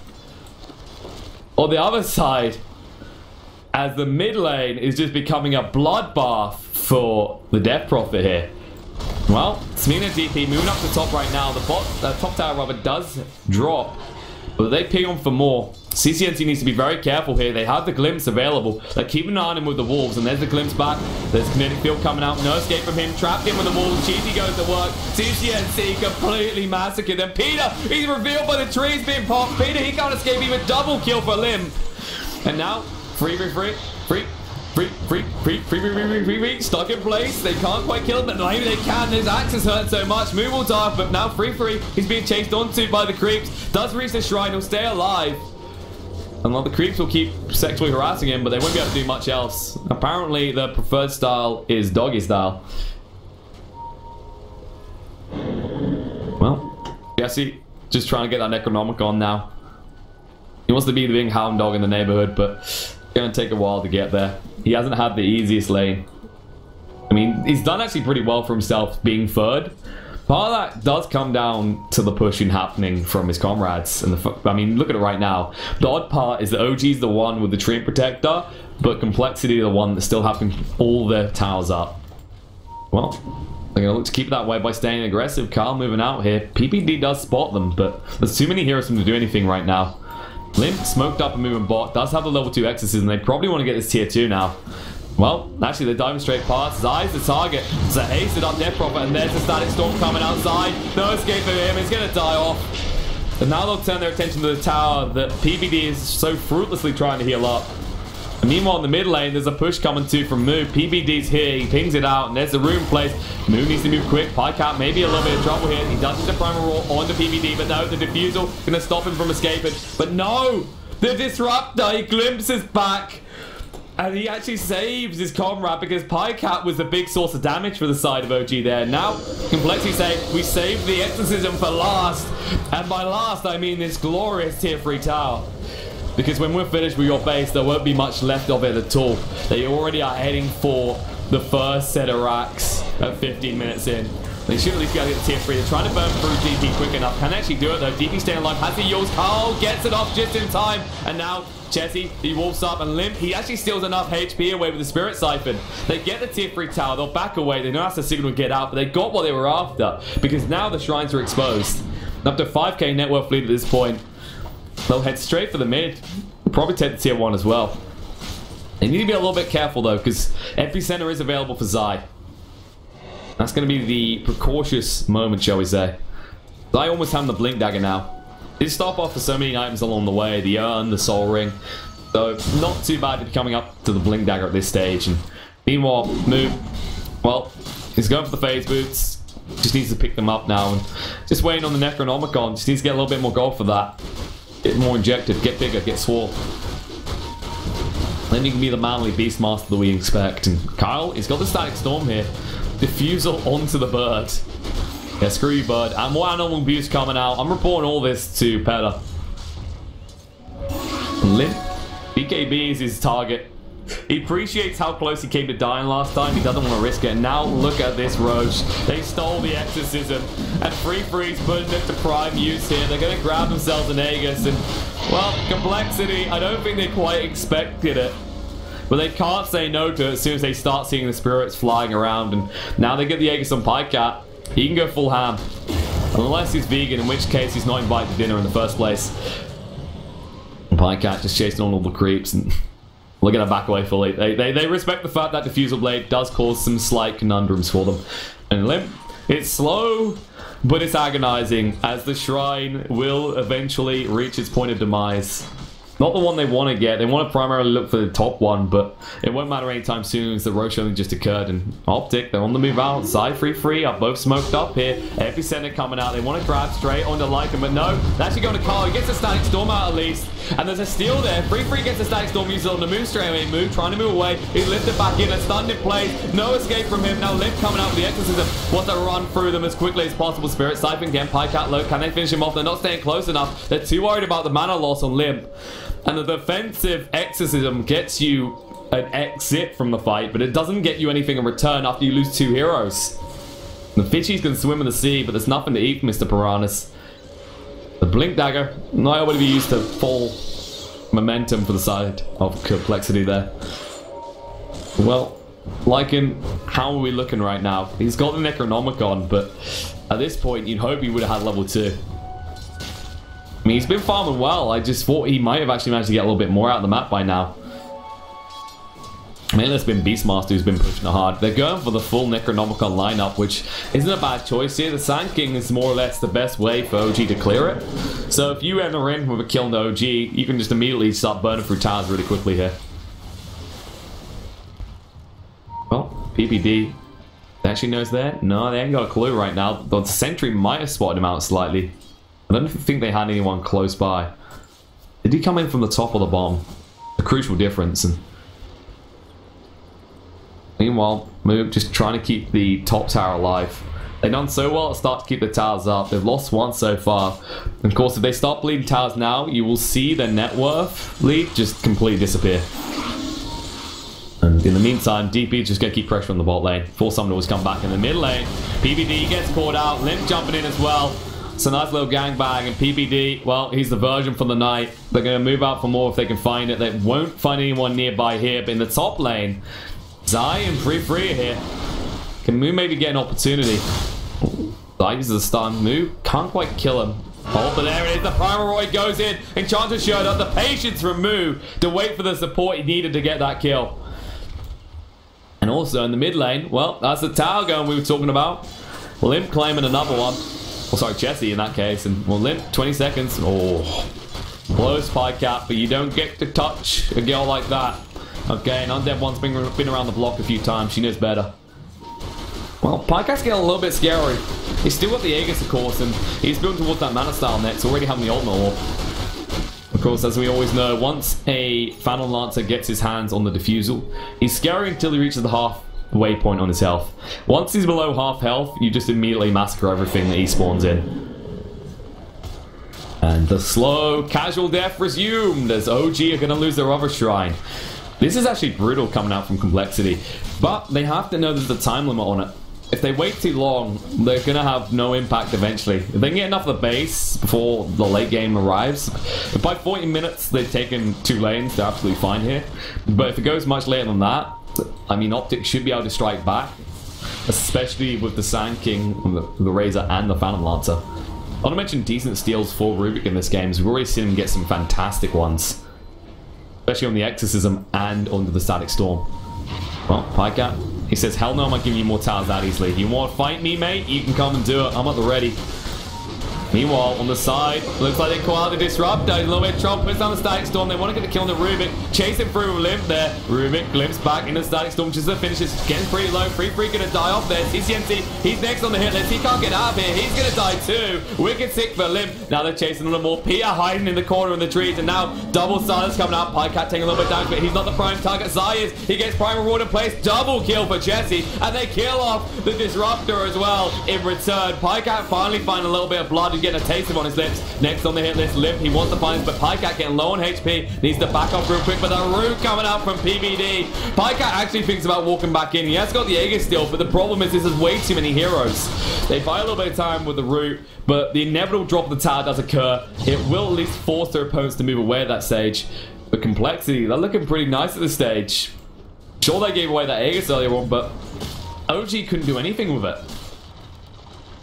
on the other side, as the mid lane is just becoming a bloodbath for the Death Prophet here. Well, Smina DP moving up to top right now. The top tower rubber does drop. But they ping on for more. CCNC needs to be very careful here. They have the glimpse available. They're keeping an eye on him with the wolves. And there's the glimpse back. There's kinetic field coming out. No escape from him. Trapped in with the wolves. Cheesy goes to work. CCNC completely massacred. Then Peter, he's revealed by the trees being popped. Peter, he can't escape. Even double kill for Limp. And now, free. Stuck in place. They can't quite kill him, but maybe they can. His axe is hurt so much. Move will die, but now free. He's being chased onto by the creeps. Does reach the shrine. He'll stay alive. And the creeps will keep sexually harassing him, but they won't be able to do much else. Apparently, the preferred style is doggy style. Well, Jesse just trying to get that Necronomicon now. He wants to be the big hound dog in the neighborhood, but it's going to take a while to get there. He hasn't had the easiest lane. I mean, he's done actually pretty well for himself being third. Part of that does come down to the pushing happening from his comrades. And I mean, look at it right now. The odd part is that OG's the one with the Treant Protector, but compLexity the one that's still having all their towers up. Well, they're going to look to keep it that way by staying aggressive. Carl moving out here. PPD does spot them, but there's too many heroes for them to do anything right now. Limp, smoked up and moving bot, does have the level 2 exorcism. They probably want to get this tier 2 now. Well, actually, they're diving straight past. Zai's the target. So hasted up Death Prophet, and there's the Static Storm coming outside. No escape for him. He's going to die off. And now they'll turn their attention to the tower that PPD is so fruitlessly trying to heal up. And meanwhile, in the mid lane, there's a push coming too from Moo. PPD's here. He pings it out, and there's the rune place. Moo needs to move quick. Pycat maybe a little bit of trouble here. He does the primal roll onto PPD, but no, the diffusal going to stop him from escaping. But no! The Disruptor, he glimpses back. And he actually saves his comrade because Pycat was the big source of damage for the side of OG there. Now, compLexity say, we saved the exorcism for last. And by last, I mean this glorious tier 3 tower. Because when we're finished with your base, there won't be much left of it at all. They already are heading for the first set of racks at 15 minutes in. They should at least be able to get the tier 3. They're trying to burn through DP quick enough. Can actually do it though. DP staying alive. Has the Yules. Carl gets it off just in time. And now Jesse, he wolfs up and Limp. He actually steals enough HP away with the Spirit Siphon. They get the tier 3 tower. They'll back away. They know that's the signal to get out. But they got what they were after. Because now the shrines are exposed. Up to 5k net worth lead at this point. They'll head straight for the mid. They'll probably take the tier 1 as well. They need to be a little bit careful though. Because EPICENTER is available for Zai. That's going to be the precautious moment, shall we say. I almost have the Blink Dagger now. They stop off for so many items along the way. The Urn, the Soul Ring. So, not too bad to be coming up to the Blink Dagger at this stage. And meanwhile, Moo, well, he's going for the Phase Boots. Just needs to pick them up now. And just waiting on the Necronomicon. Just needs to get a little bit more gold for that. Get more injected, get bigger, get swole. Then you can be the manly Beastmaster that we expect. And Kyle, he's got the Static Storm here. Diffusal onto the bird. Yeah, screw you, bird. And more animal abuse coming out. I'm reporting all this to Peta. Limp. BKB is his target. He appreciates how close he came to dying last time. He doesn't want to risk it. Now look at this Roche. They stole the exorcism. And Free's putting it to prime use here. They're going to grab themselves an Aegis. And, well, compLexity, I don't think they quite expected it. But they can't say no to it as soon as they start seeing the spirits flying around. And now they get the Aegis on Pycat. He can go full ham. Unless he's vegan, in which case he's not invited to dinner in the first place. And Pycat just chasing all the creeps. And look at that back away fully. They respect the fact that Diffusal Blade does cause some slight conundrums for them. And Limp, it's slow, but it's agonizing as the shrine will eventually reach its point of demise. Not the one they want to get. They want to primarily look for the top one, but it won't matter anytime soon as the Roche only just occurred. And OpTic, they're on the move out. Zai free are both smoked up here. EPICENTER coming out. They want to grab straight onto Lycan, but no. They're actually going to Carl. He gets a Static Storm out at least. And there's a steal there. Free gets a Static Storm, uses it on the move straight away. Move, trying to move away. He's lifted back in and stunned in place. No escape from him. Now Limp coming out with the exorcism. Wants to run through them as quickly as possible. Spirit Siphon again. Pycat low. Can they finish him off? They're not staying close enough. They're too worried about the mana loss on Limp. And the defensive exorcism gets you an exit from the fight, but it doesn't get you anything in return after you lose 2 heroes. The fishies can swim in the sea, but there's nothing to eat from Mr. Piranhas. The Blink Dagger, not able to be used to full momentum for the side of compLexity there. Well, Lycan, how are we looking right now? He's got the Necronomicon, but at this point, you'd hope he would have had level 2. I mean, he's been farming well. I just thought he might have actually managed to get a little bit more out of the map by now. Mainly it's been Beastmaster who's been pushing it hard. They're going for the full Necronomicon lineup, which isn't a bad choice here. The Sand King is more or less the best way for OG to clear it. So if you enter in with a kill on the OG, you can just immediately start burning through towers really quickly here. Well, PPD actually knows that. No, they ain't got a clue right now. The sentry might have spotted him out slightly. I don't think they had anyone close by. Did he come in from the top or the bottom? A crucial difference. And meanwhile, Move just trying to keep the top tower alive. They've done so well at start to keep the towers up. They've lost one so far. And of course, if they start bleeding towers now, you will see their net worth lead just completely disappear. And in the meantime, DP is just going to keep pressure on the bot lane. Force someone to always come back in the mid lane. PBD gets caught out. Limp jumping in as well. It's a nice little gangbang. And PBD, well, he's the version from the night. They're going to move out for more if they can find it. They won't find anyone nearby here. But in the top lane, Zai and free here. Can Moo maybe get an opportunity? Zai uses a stun. Moo can't quite kill him. Oh, but there it is. The Primal Roy goes in. Enchanter showed up. The patience from Moo to wait for the support he needed to get that kill. And also in the mid lane, well, that's the tower gun we were talking about. Limp claiming another one. Oh, sorry, Jesse in that case. And well, Limp, 20 seconds. Oh, blows pie cap, but you don't get to touch a girl like that. Okay, and Undead One's been around the block a few times. She knows better. Well, Pycat's getting a little bit scary. He's still got the Aegis, of course, and he's building towards that mana style next, already having the ultimate orb. Of course, as we always know, once a Phantom Lancer gets his hands on the Diffusal, he's scary until he reaches the halfway point on his health. Once he's below half health, you just immediately massacre everything that he spawns in. And the slow, casual death resumed as OG are going to lose their other shrine. This is actually brutal coming out from compLexity, but they have to know there's a time limit on it. If they wait too long, they're going to have no impact eventually. If they can get enough of the base before the late game arrives, if by 40 minutes they've taken 2 lanes, they're absolutely fine here. But if it goes much later than that, I mean, OpTic should be able to strike back, especially with the Sand King, the Razor, and the Phantom Lancer. I want to mention decent steals for Rubik in this game, as we've already seen him get some fantastic ones. Especially on the Exorcism and onto the Static Storm. Well, Pycat, he says, hell no, I'm not giving you more towers that easily. You want to fight me, mate? You can come and do it. I'm at the ready. Meanwhile, on the side, looks like they call out the Disruptor. A little bit of trouble, puts down the Static Storm. They want to get the kill on the Rubik. Chase him through with Limp there. Rubik limps back in the Static Storm. Just the finish is getting pretty low. Free gonna die off there. CCNC, he's next on the hit list. He can't get out of here. He's gonna die too. Wicked sick for Limp. Now they're chasing a little more. Peter hiding in the corner in the trees. And now double silence coming out. Pycat taking a little bit down, but he's not the prime target. Zai is. He gets prime reward in place. Double kill for Jesse. And they kill off the Disruptor as well in return. Pycat finally finding a little bit of blood and getting a taste of on his lips. Next on the hit list, Limp. He wants to find, but Pycat getting low on HP. Needs to back off real quick, but the root coming out from PBD. Pycat actually thinks about walking back in. He has got the Aegis still, but the problem is there's way too many heroes. They buy a little bit of time with the root, but the inevitable drop of the tower does occur. It will at least force their opponents to move away at that stage. But compLexity, they're looking pretty nice at this stage. Sure, they gave away that Aegis earlier on, but OG couldn't do anything with it.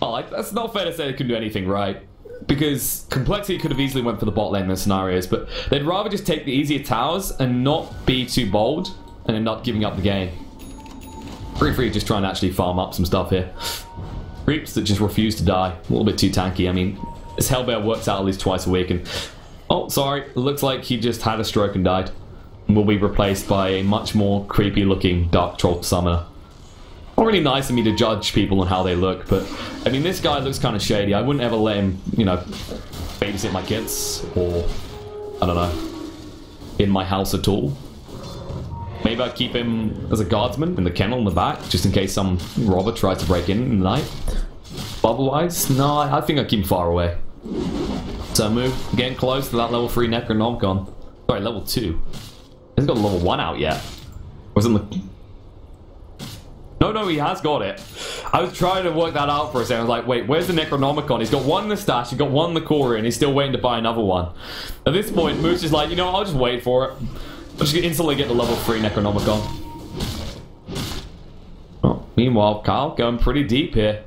Oh, like, that's not fair to say they couldn't do anything right. Because compLexity could have easily went for the bot lane in those scenarios, but they'd rather just take the easier towers and not be too bold and end up giving up the game. Free just trying to actually farm up some stuff here. Creeps that just refuse to die. A little bit too tanky. I mean, this Hellbear works out at least twice a week and... Oh, sorry. It looks like he just had a stroke and died. And will be replaced by a much more creepy looking Dark Troll Summoner. Not really nice of me to judge people on how they look, but I mean, this guy looks kind of shady. I wouldn't ever let him, you know, babysit my kids or, I don't know, in my house at all. Maybe I'd keep him as a guardsman in the kennel in the back, just in case some robber tries to break in the night. But otherwise, no, I think I'd keep him far away. So Move, getting close to that level 3 Necronomicon. Sorry, level 2. He hasn't got level 1 out yet. Wasn't the... No, he has got it. I was trying to work that out for a second. I was like, wait, where's the Necronomicon? He's got one in the stash, he's got one in the core, and he's still waiting to buy another one. At this point, Moose is like, you know, I'll just wait for it. I'll just instantly get the level 3 Necronomicon. Oh, meanwhile, Kyle going pretty deep here.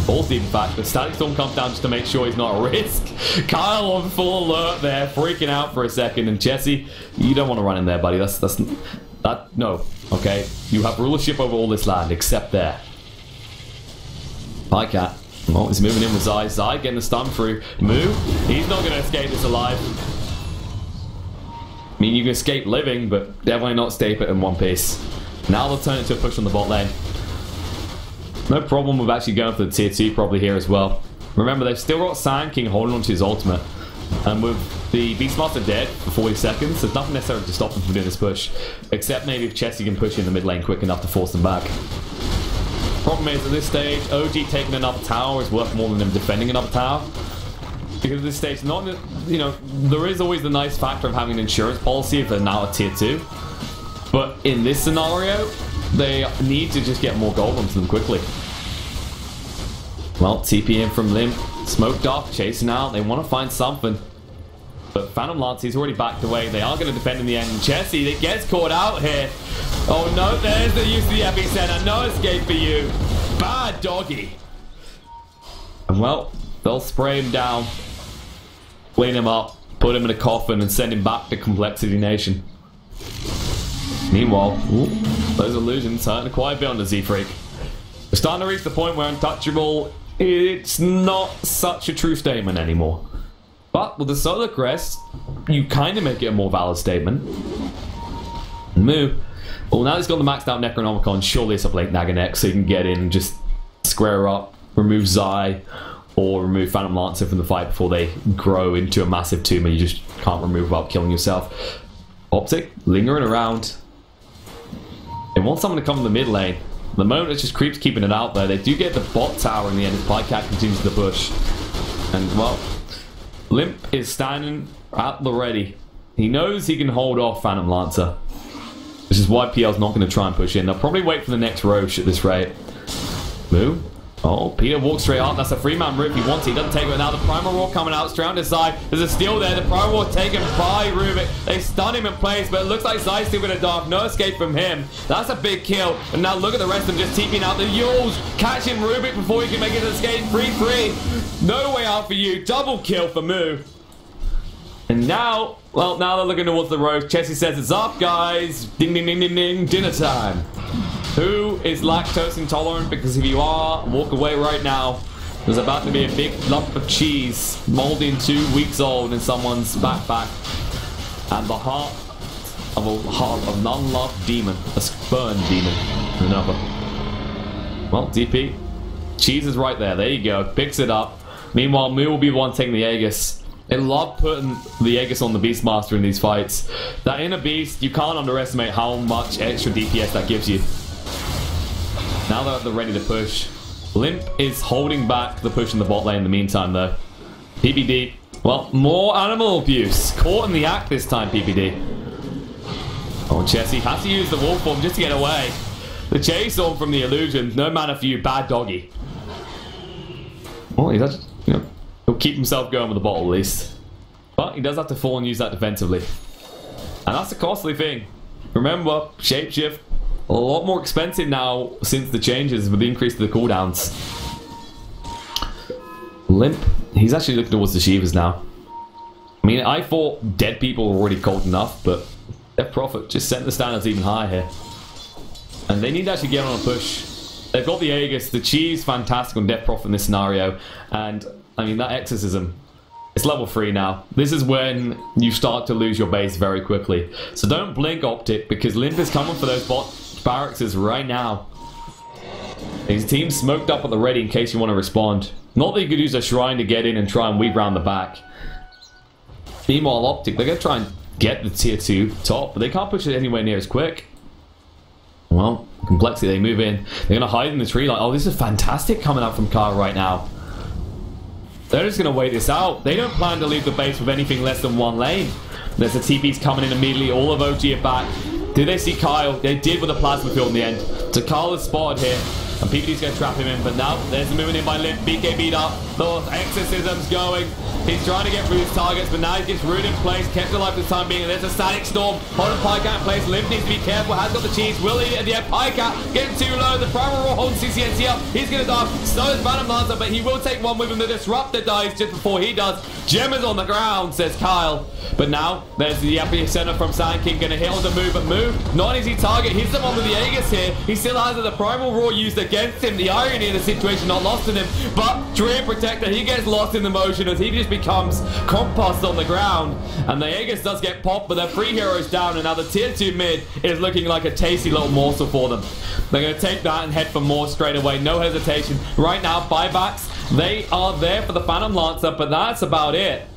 Balls deep, in fact. The Static Storm comes down just to make sure he's not at risk. Kyle on full alert there, freaking out for a second. And Jesse, you don't want to run in there, buddy. No. Okay? You have rulership over all this land, except there. Cat. Oh, he's moving in with Zai. Zai getting the stun through. Moo. He's not going to escape this alive. I mean, you can escape living, but definitely not escape it in one piece. Now they'll turn it to a push on the bot lane. No problem with actually going for the tier 2 probably here as well. Remember, they've still got Sand King holding onto his ultimate. And with the Beastmaster dead for 40 seconds, there's nothing necessarily to stop them from doing this push. Except maybe if Chessie can push in the mid lane quick enough to force them back. Problem is, at this stage, OG taking another tower is worth more than them defending another tower. Because at this stage, there is always the nice factor of having an insurance policy if they're now a tier 2. But in this scenario, they need to just get more gold onto them quickly. Well, TP in from Limp. Smoke Dark chasing out. They want to find something. But Phantom Lance, he's already backed away. They are going to defend in the end. Jesse, that gets caught out here. Oh no, there's the use of the epicenter. No escape for you. Bad doggy. And well, they'll spray him down. Clean him up. Put him in a coffin and send him back to Complexity Nation. Meanwhile, those illusions hurting quite a bit on the Z-Freak. We're starting to reach the point where Untouchable, it's not such a true statement anymore. But with the Solar Crest, you kind of make it a more valid statement. Moo. Well, now he's got the maxed out Necronomicon, surely it's a Blink Dagger next, so you can get in and just square her up, remove Zai, or remove Phantom Lancer from the fight before they grow into a massive tumor you just can't remove without killing yourself. OpTic, lingering around. They want someone to come in the mid lane. At the moment, it's just Creeps keeping it out there. They do get the bot tower in the end as Cat continues to push. And, well, Limp is standing at the ready. He knows he can hold off Phantom Lancer. Which is why PL's not going to try and push in. They'll probably wait for the next Roche at this rate. Moo. Oh, Peter walks straight up. That's a 3-man rip he wants. He doesn't take it now. The Primal Roar coming out straight on his side. There's a steal there. The Primal Roar taken by Rubik. They stun him in place, but it looks like Zai's still going to die. No escape from him. That's a big kill. And now look at the rest of them just TPing out. The Yules catching Rubik before he can make his escape. 3-3. No way out for you. Double kill for Moo. And now, well, now they're looking towards the road. Chessie says it's up, guys. Ding, ding, ding, ding, ding. Dinner time. Who is lactose intolerant? Because if you are, walk away right now. There's about to be a big lump of cheese molding 2 weeks old in someone's backpack. And the heart of an unloved demon. A spurned demon. Another. Well, DP. Cheese is right there. There you go. Picks it up. Meanwhile, Moo will be the one taking the Aegis. They love putting the Aegis on the Beastmaster in these fights. That inner beast, you can't underestimate how much extra DPS that gives you. Now they're ready to push. Limp is holding back the push in the bot lane in the meantime, though. PPD. Well, more animal abuse. Caught in the act this time, PPD. Oh, Chessie has to use the wolf form just to get away. The chase on from the illusion. No mana for you, bad doggy. Well, he's actually, he'll keep himself going with the bottle at least. But he does have to fall and use that defensively. And that's a costly thing. Remember, Shapeshift, a lot more expensive now since the changes with the increase to the cooldowns. Limp, he's actually looking towards the Shivas now. I mean, I thought dead people were already cold enough, but their Prophet just sent the standards even higher here. And they need to actually get on a push. They've got the Aegis, the Chi's fantastic on Death Prophet in this scenario, and I mean, that Exorcism, it's level 3 now. This is when you start to lose your base very quickly. So don't blink OpTic, because Limp is coming for those bot barracks right now. His team's smoked up at the ready in case you want to respond. Not that you could use a shrine to get in and try and weave around the back. Meanwhile, OpTic, they're going to try and get the tier 2 top, but they can't push it anywhere near as quick. Well, complexity, they move in. They're going to hide in the tree line. Oh, this is fantastic coming out from Kyle right now. They're just going to wait this out. They don't plan to leave the base with anything less than 1 lane. There's the TPs coming in immediately. All of OG are back. Did they see Kyle? They did with a plasma field in the end. So Kyle is spotted here. And PPD's going to trap him in, but now there's the movement in by Limp. BK beat up. The exorcism's going. He's trying to get through his targets, but now he gets Rude in place, kept alive for the time being, and there's a static storm. Holding Pycat in place. Limp needs to be careful, has got the cheese. Will he at the end? Pycat getting too low. The Primal Roar holding CCNC up. He's going to die. So is Phantom Lancer, but he will take one with him. The Disruptor dies just before he does. Gem is on the ground, says Kyle. But now there's the Epicenter from Sand King going to hit on the move, but move, not an easy target. He's the one with the Aegis here. He still has the Primal Roar used against him. The irony of the situation not lost in him, but Dream Protector, he gets lost in the motion as he just becomes compost on the ground. And the Aegis does get popped, but their 3 heroes down, and now the tier 2 mid is looking like a tasty little morsel for them. They're going to take that and head for more straight away, no hesitation. Right now, buybacks, they are there for the Phantom Lancer, but that's about it.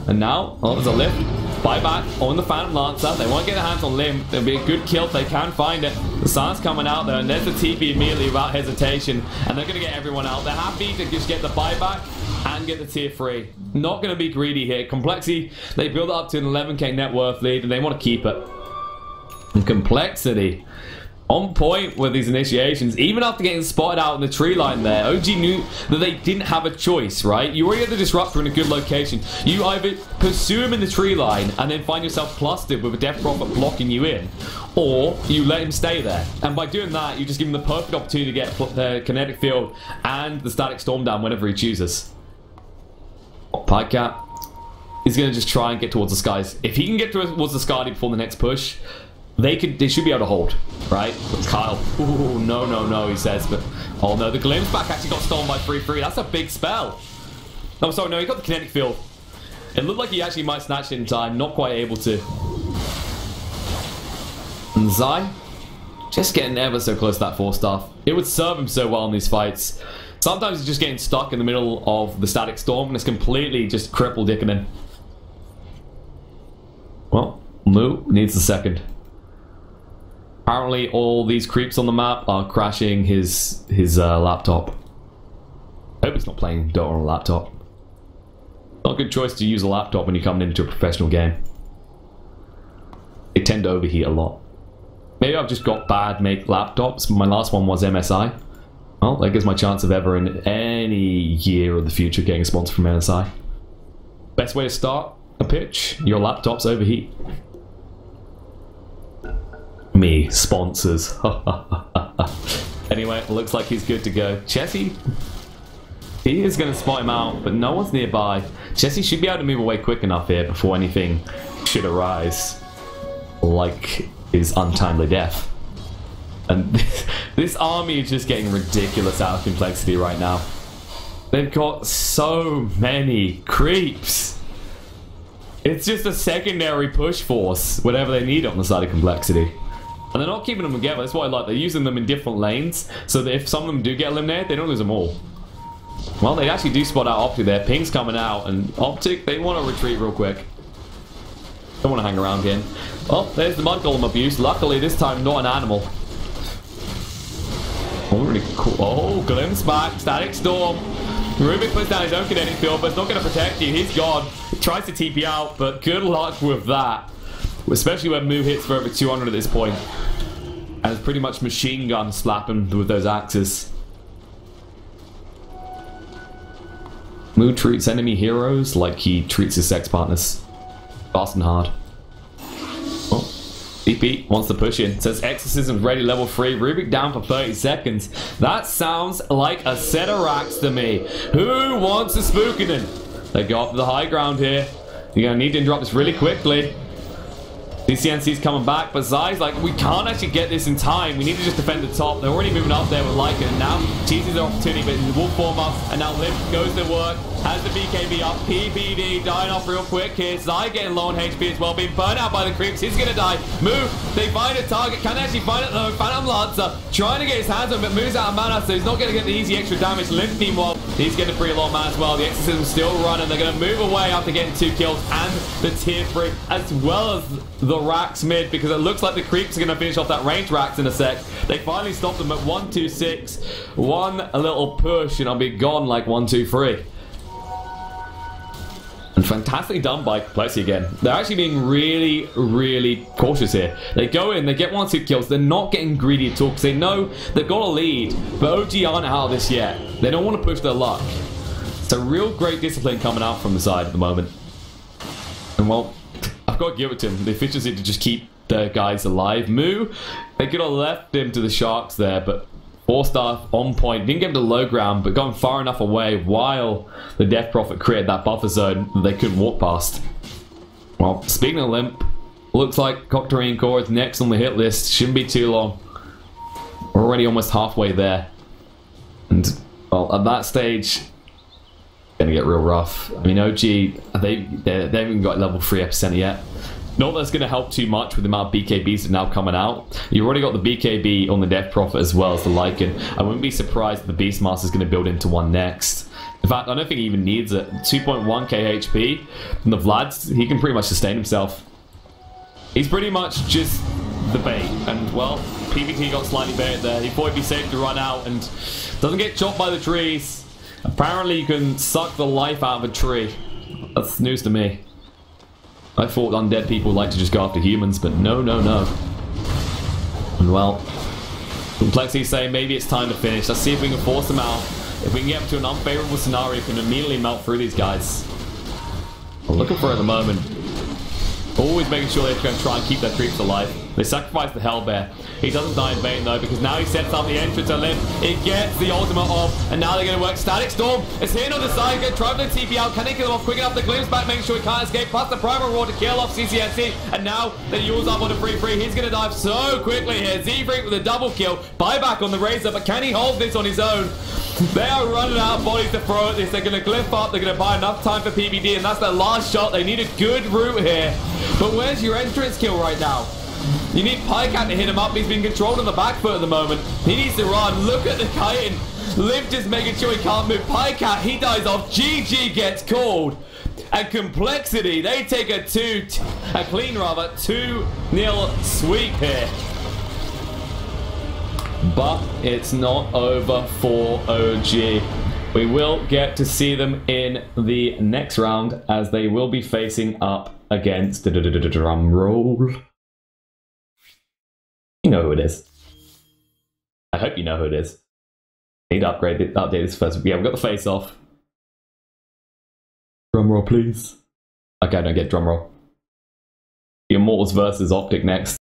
And now, oh, there's a lift. Buyback on the Phantom Lancer. They won't get their hands on Limb. It'll be a good kill if they can find it. The sun's coming out there, and there's the TP immediately without hesitation. And they're going to get everyone out. They're happy to just get the buyback and get the tier 3. Not going to be greedy here. compLexity, they build it up to an 11k net worth lead, and they want to keep it. And compLexity, on point with these initiations. Even after getting spotted out in the tree line there, OG knew that they didn't have a choice, right? You already had the Disruptor in a good location. You either pursue him in the tree line and then find yourself clustered with a Death Prophet blocking you in, or you let him stay there. And by doing that, you just give him the perfect opportunity to get the Kinetic Field and the Static Storm down whenever he chooses. Pycat is going to just try and get towards the skies. If he can get towards the sky before the next push, they should be able to hold, right? But Kyle, ooh, no, he says, but oh no, the Glimpse back actually got stolen by 3-3. That's a big spell. Oh, sorry, no, he got the Kinetic Field. It looked like he actually might snatch it in time, not quite able to. And Zai, just getting ever so close to that 4-star. It would serve him so well in these fights. Sometimes he's just getting stuck in the middle of the Static Storm, and it's completely just crippled Dickonen. Well, Moo needs the second. Apparently all these creeps on the map are crashing his laptop. I hope he's not playing Dota on a laptop. Not a good choice to use a laptop when you're coming into a professional game. They tend to overheat a lot. Maybe I've just got bad make laptops. My last one was MSI. Well, that gives my chance of ever in any year of the future getting a sponsor from MSI. Best way to start a pitch, your laptops overheat. Me, sponsors. Anyway, it looks like he's good to go. Chessie, he is going to spot him out, but no one's nearby. Chessie should be able to move away quick enough here before anything should arise, like his untimely death. And this army is just getting ridiculous out of compLexity right now. They've got so many creeps. It's just a secondary push force, whatever they need on the side of compLexity. And they're not keeping them together. That's what I like. They're using them in different lanes, so that if some of them do get eliminated, they don't lose them all. Well, they actually do spot out OpTic there. Ping's coming out, and OpTic, they want to retreat real quick. Don't want to hang around again. Oh, there's the Mud Golem abuse. Luckily, this time, not an animal. Oh, really cool. Oh, Glimpse back. Static Storm. Rubik puts down his own kinetic field, but it's not going to protect you. He's gone. He tries to TP out, but good luck with that. Especially when Moo hits for over 200 at this point. And it's pretty much machine gun slapping with those axes. Moo treats enemy heroes like he treats his sex partners. Fast and hard. Oh, DP wants to push in. Says Exorcism's ready, level 3. Rubik down for 30 seconds. That sounds like a set of racks to me. Who wants a Spookinen? They go up to the high ground here. You're going to need to drop this really quickly. DCNC's coming back, but Zai's like, we can't actually get this in time. We need to just defend the top. They're already moving up there with Lycan, and now cheeses their opportunity, but the wolf form up, and now Limp goes to work, has the BKB up, PPD dying off real quick here. Zai getting low on HP as well, being burned out by the creeps. He's gonna die. Move, they find a target, can't actually find it though. Phantom Lancer trying to get his hands on it, but moves out of mana, so he's not gonna get the easy extra damage. Limp meanwhile, he's getting pretty low mana as well. The Exorcism's still running. They're gonna move away after getting 2 kills and the tier 3, as well as the racks mid, because it looks like the creeps are going to finish off that range racks in a sec. They finally stopped them at 1-2-6. One a little push and I'll be gone like 1-2-3. Fantastically done by compLexity again. They're actually being really, really cautious here. They go in, they get 1 or 2 kills. They're not getting greedy at all because they know they've got a lead. But OG aren't out of this yet. They don't want to push their luck. It's a real great discipline coming out from the side at the moment. And well, I've got to give it to him. The efficiency to just keep the guys alive. Moo, they could have left him to the Sharks there, but 4-star on point. Didn't get him to low ground, but gone far enough away while the Death Prophet created that buffer zone that they couldn't walk past. Well, speaking of limp, looks like Cocterine Core is next on the hit list. Shouldn't be too long. We're already almost halfway there. And, well, at that stage, it's gonna get real rough. I mean, OG, they haven't even got level 3 Epicenter yet. Not that it's going to help too much with the amount of BKBs that are now coming out. You've already got the BKB on the Death Prophet as well as the Lycan. I wouldn't be surprised if the Beastmaster is going to build into one next. In fact, I don't think he even needs it. 2.1k HP from the Vlads, he can pretty much sustain himself. He's pretty much just the bait. And, well, PVT got slightly baited there. He thought it'd be safe to run out and doesn't get chopped by the trees. Apparently, you can suck the life out of a tree. That's news to me. I thought undead people like to just go after humans, but no, no, no. And well, compLexity's saying maybe it's time to finish. Let's see if we can force them out. If we can get them to an unfavorable scenario, we can immediately melt through these guys. I'm looking for it at the moment. Always making sure they're going to try and keep their creeps alive. They sacrifice the Hellbear. He doesn't die in vain though, because now he sets up the entrance to Limp. It gets the ultimate off, and now they're going to work Static Storm. It's hitting on the side, going to try to TP out. Can they kill him off quick enough? The glimpse back, making sure he can't escape. Plus the Primal Roar to kill off CCNC. And now they use up on the free. He's going to dive so quickly here. Z-Freak with a double kill. Buyback on the Razor, but can he hold this on his own? They are running out of bodies to throw at this. They're going to glyph up. They're going to buy enough time for PBD, and that's their last shot. They need a good route here. But where's your entrance kill right now? You need Pycat to hit him up. He's been controlled on the back foot at the moment. He needs to run. Look at the Titan. Liv just making sure he can't move. Pycat, he dies off. GG gets called. And compLexity, they take a clean 2-0 sweep here. But it's not over for OG. We will get to see them in the next round as they will be facing up against drum roll. You know who it is. I hope you know who it is. Need to update this first. Yeah, we've got the face off. Drum roll, please. Okay, I don't get drum roll. The Immortals versus OpTic next.